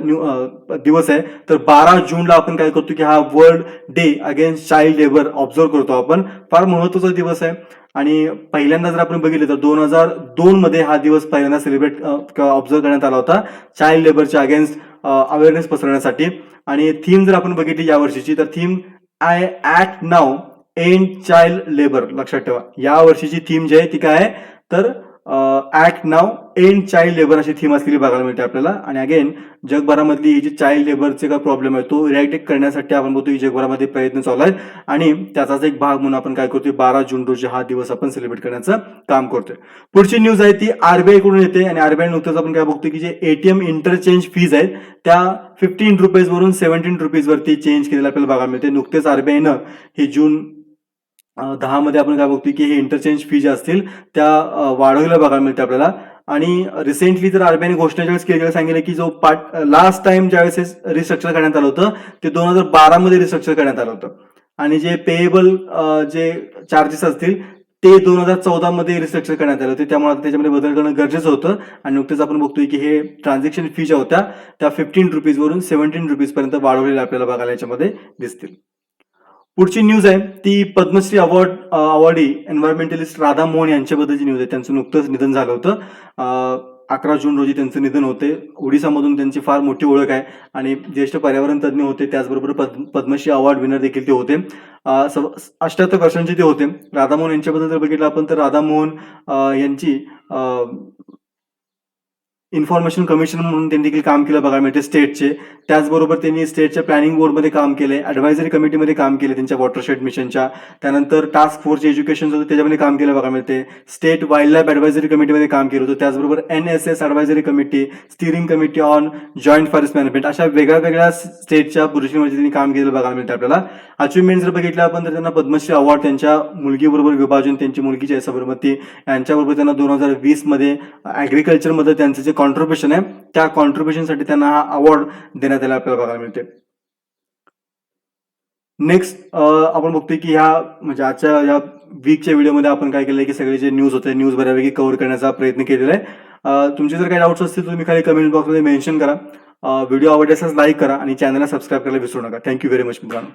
दिवस आहे. तर 12 जूनला आपण काय करतो की हा world day against child labour observe करतो आपण. फार महत्वाचा दिवस आहे आणि पहिल्यांदा जर आपण बघितलं तर 2002 मध्ये हा दिवस पहिल्यांदा सेलिब्रेट किंवा ऑब्झर्व करण्यात आला होता चाइल्ड लेबरच्या अगेन्स्ट अवेअरनेस पसरवण्यासाठी. आणि थीम जर आपण बघितली यावर्षीची तर theme I act now end child labour. लक्षात ठेवा या वर्षीची थीम जी आहे ती काय आहे तर ऍक्ट नाव एंड चाइल्ड लेबर अशी थीम असलेली बघायला मिळते आपल्याला. आणि अगेन जगभरामधली ही जी चाइल्ड लेबरचे काय प्रॉब्लेम आहे तो इरॅडिकेट करण्यासाठी आपण बघतो की जगभरामध्ये प्रयत्न चालू आहेत. आणि त्याचाच एक भाग म्हणून आपण काय करतोय 12 जून रोजी हा दिवस आपण सेलिब्रेट करण्याचं काम करतोय. पुढची न्यूज आहे ती आरबीआय कडून येते. आणि आरबीआय नुकतंच आपण काय बघतोय की जे एटीएम इंटरचेंज फीज आहेत त्या 15 रुपीज वरून 17 रुपीज वरती चेंज केलेलं आपल्याला बघायला मिळते. नुकतेच आरबीआयनं हे जून 10 मध्ये आपण काय बघतोय की हे इंटरचेंज फी ज्या असतील त्या वाढवलेल्या बघायला मिळते आपल्याला. आणि रिसेंटली तर आरबीआयने घोषणा ज्यावेळेस केली सांगितलं की जो लास्ट टाइम ज्यावेळेस रिस्ट्रक्चर करण्यात आलं होतं ते 2012 मध्ये रिस्ट्रक्चर करण्यात आलं होतं. आणि जे पेएबल जे चार्जेस असतील ते 2014 मध्ये रिस्ट्रक्चर करण्यात आले होते. त्यामुळे आता त्याच्यामध्ये बदल करणं गरजेचं होतं. आणि नुकतेच आपण बघतोय की हे ट्रान्झॅक्शन फी ज्या होत्या त्या 15 रुपीज वरून 17 रुपीज पर्यंत वाढवलेल्या आपल्याला बघायला याच्यामध्ये दिसतील. पुढची न्यूज आहे ती पद्मश्री अवॉर्डी एन्व्हायरमेंटलिस्ट राधा मोहन यांच्याबद्दलची न्यूज आहे. त्यांचं नुकतंच निधन झालं होतं. 11 जून रोजी त्यांचं निधन होते. ओडिसामधून त्यांची फार मोठी ओळख आहे आणि ज्येष्ठ पर्यावरण तज्ज्ञ होते. त्याचबरोबर पद्मश्री अवॉर्ड विनर देखील ते होते. 78 वर्षांचे ते होते. राधा मोहन यांच्याबद्दल जर बघितलं आपण तर राधा मोहन यांची इन्फॉर्मेशन कमिशन म्हणून त्यांनी देखील काम केलं बघायला मिळते स्टेटचे. त्याचबरोबर त्यांनी स्टेटच्या प्लॅनिंग बोर्डमध्ये काम केले, ॲडव्हायझरी कमिटीमध्ये काम केले त्यांच्या वॉटरशेड मिशनच्या. त्यानंतर टास्क फोर्स एज्युकेशन होतं त्याच्यामध्ये काम केलं बघायला मिळते. स्टेट वाईल्ड लाईफ ॲडव्हायझरी कमिटीमध्ये काम केलं होतं. त्याचबरोबर NSS advisory committee, steering committee on joint forest management अशा वेगळ्या स्टेटच्या पोझिशनमध्ये त्यांनी काम केलं बघायला मिळते आपल्याला. अचिव्हमेंट जर बघितलं आपण तर त्यांना पद्मश्री अवॉर्ड त्यांच्या मुलगीबरोबर विभाजन, त्यांची मुलगी जी आहे सबरमती यांच्याबरोबर त्यांना 2020 मध्ये ॲग्रिकल्चरमध्ये त्यांचं जे कॉन्ट्रीब्युशन आहे त्या कॉन्ट्रीब्युशनसाठी त्यांना हा अवॉर्ड देण्यात आला आपल्याला बघायला मिळते. नेक्स्ट आपण बघतोय की ह्या म्हणजे आजच्या या वीकच्या व्हिडिओमध्ये आपण काय केलंय की सगळे जे न्यूज होते न्यूज बऱ्यापैकी कव्हर करण्याचा प्रयत्न केलेला आहे. तुमचे जर काही डाऊट्स असतील तुम्ही खाली कमेंट बॉक्समध्ये मेन्शन करा. व्हिडिओ आवडल्यास लाईक करा आणि चॅनलला सबस्क्राईब करायला विसरू नका. थँक्यू व्हेरी मच मित्रांनो.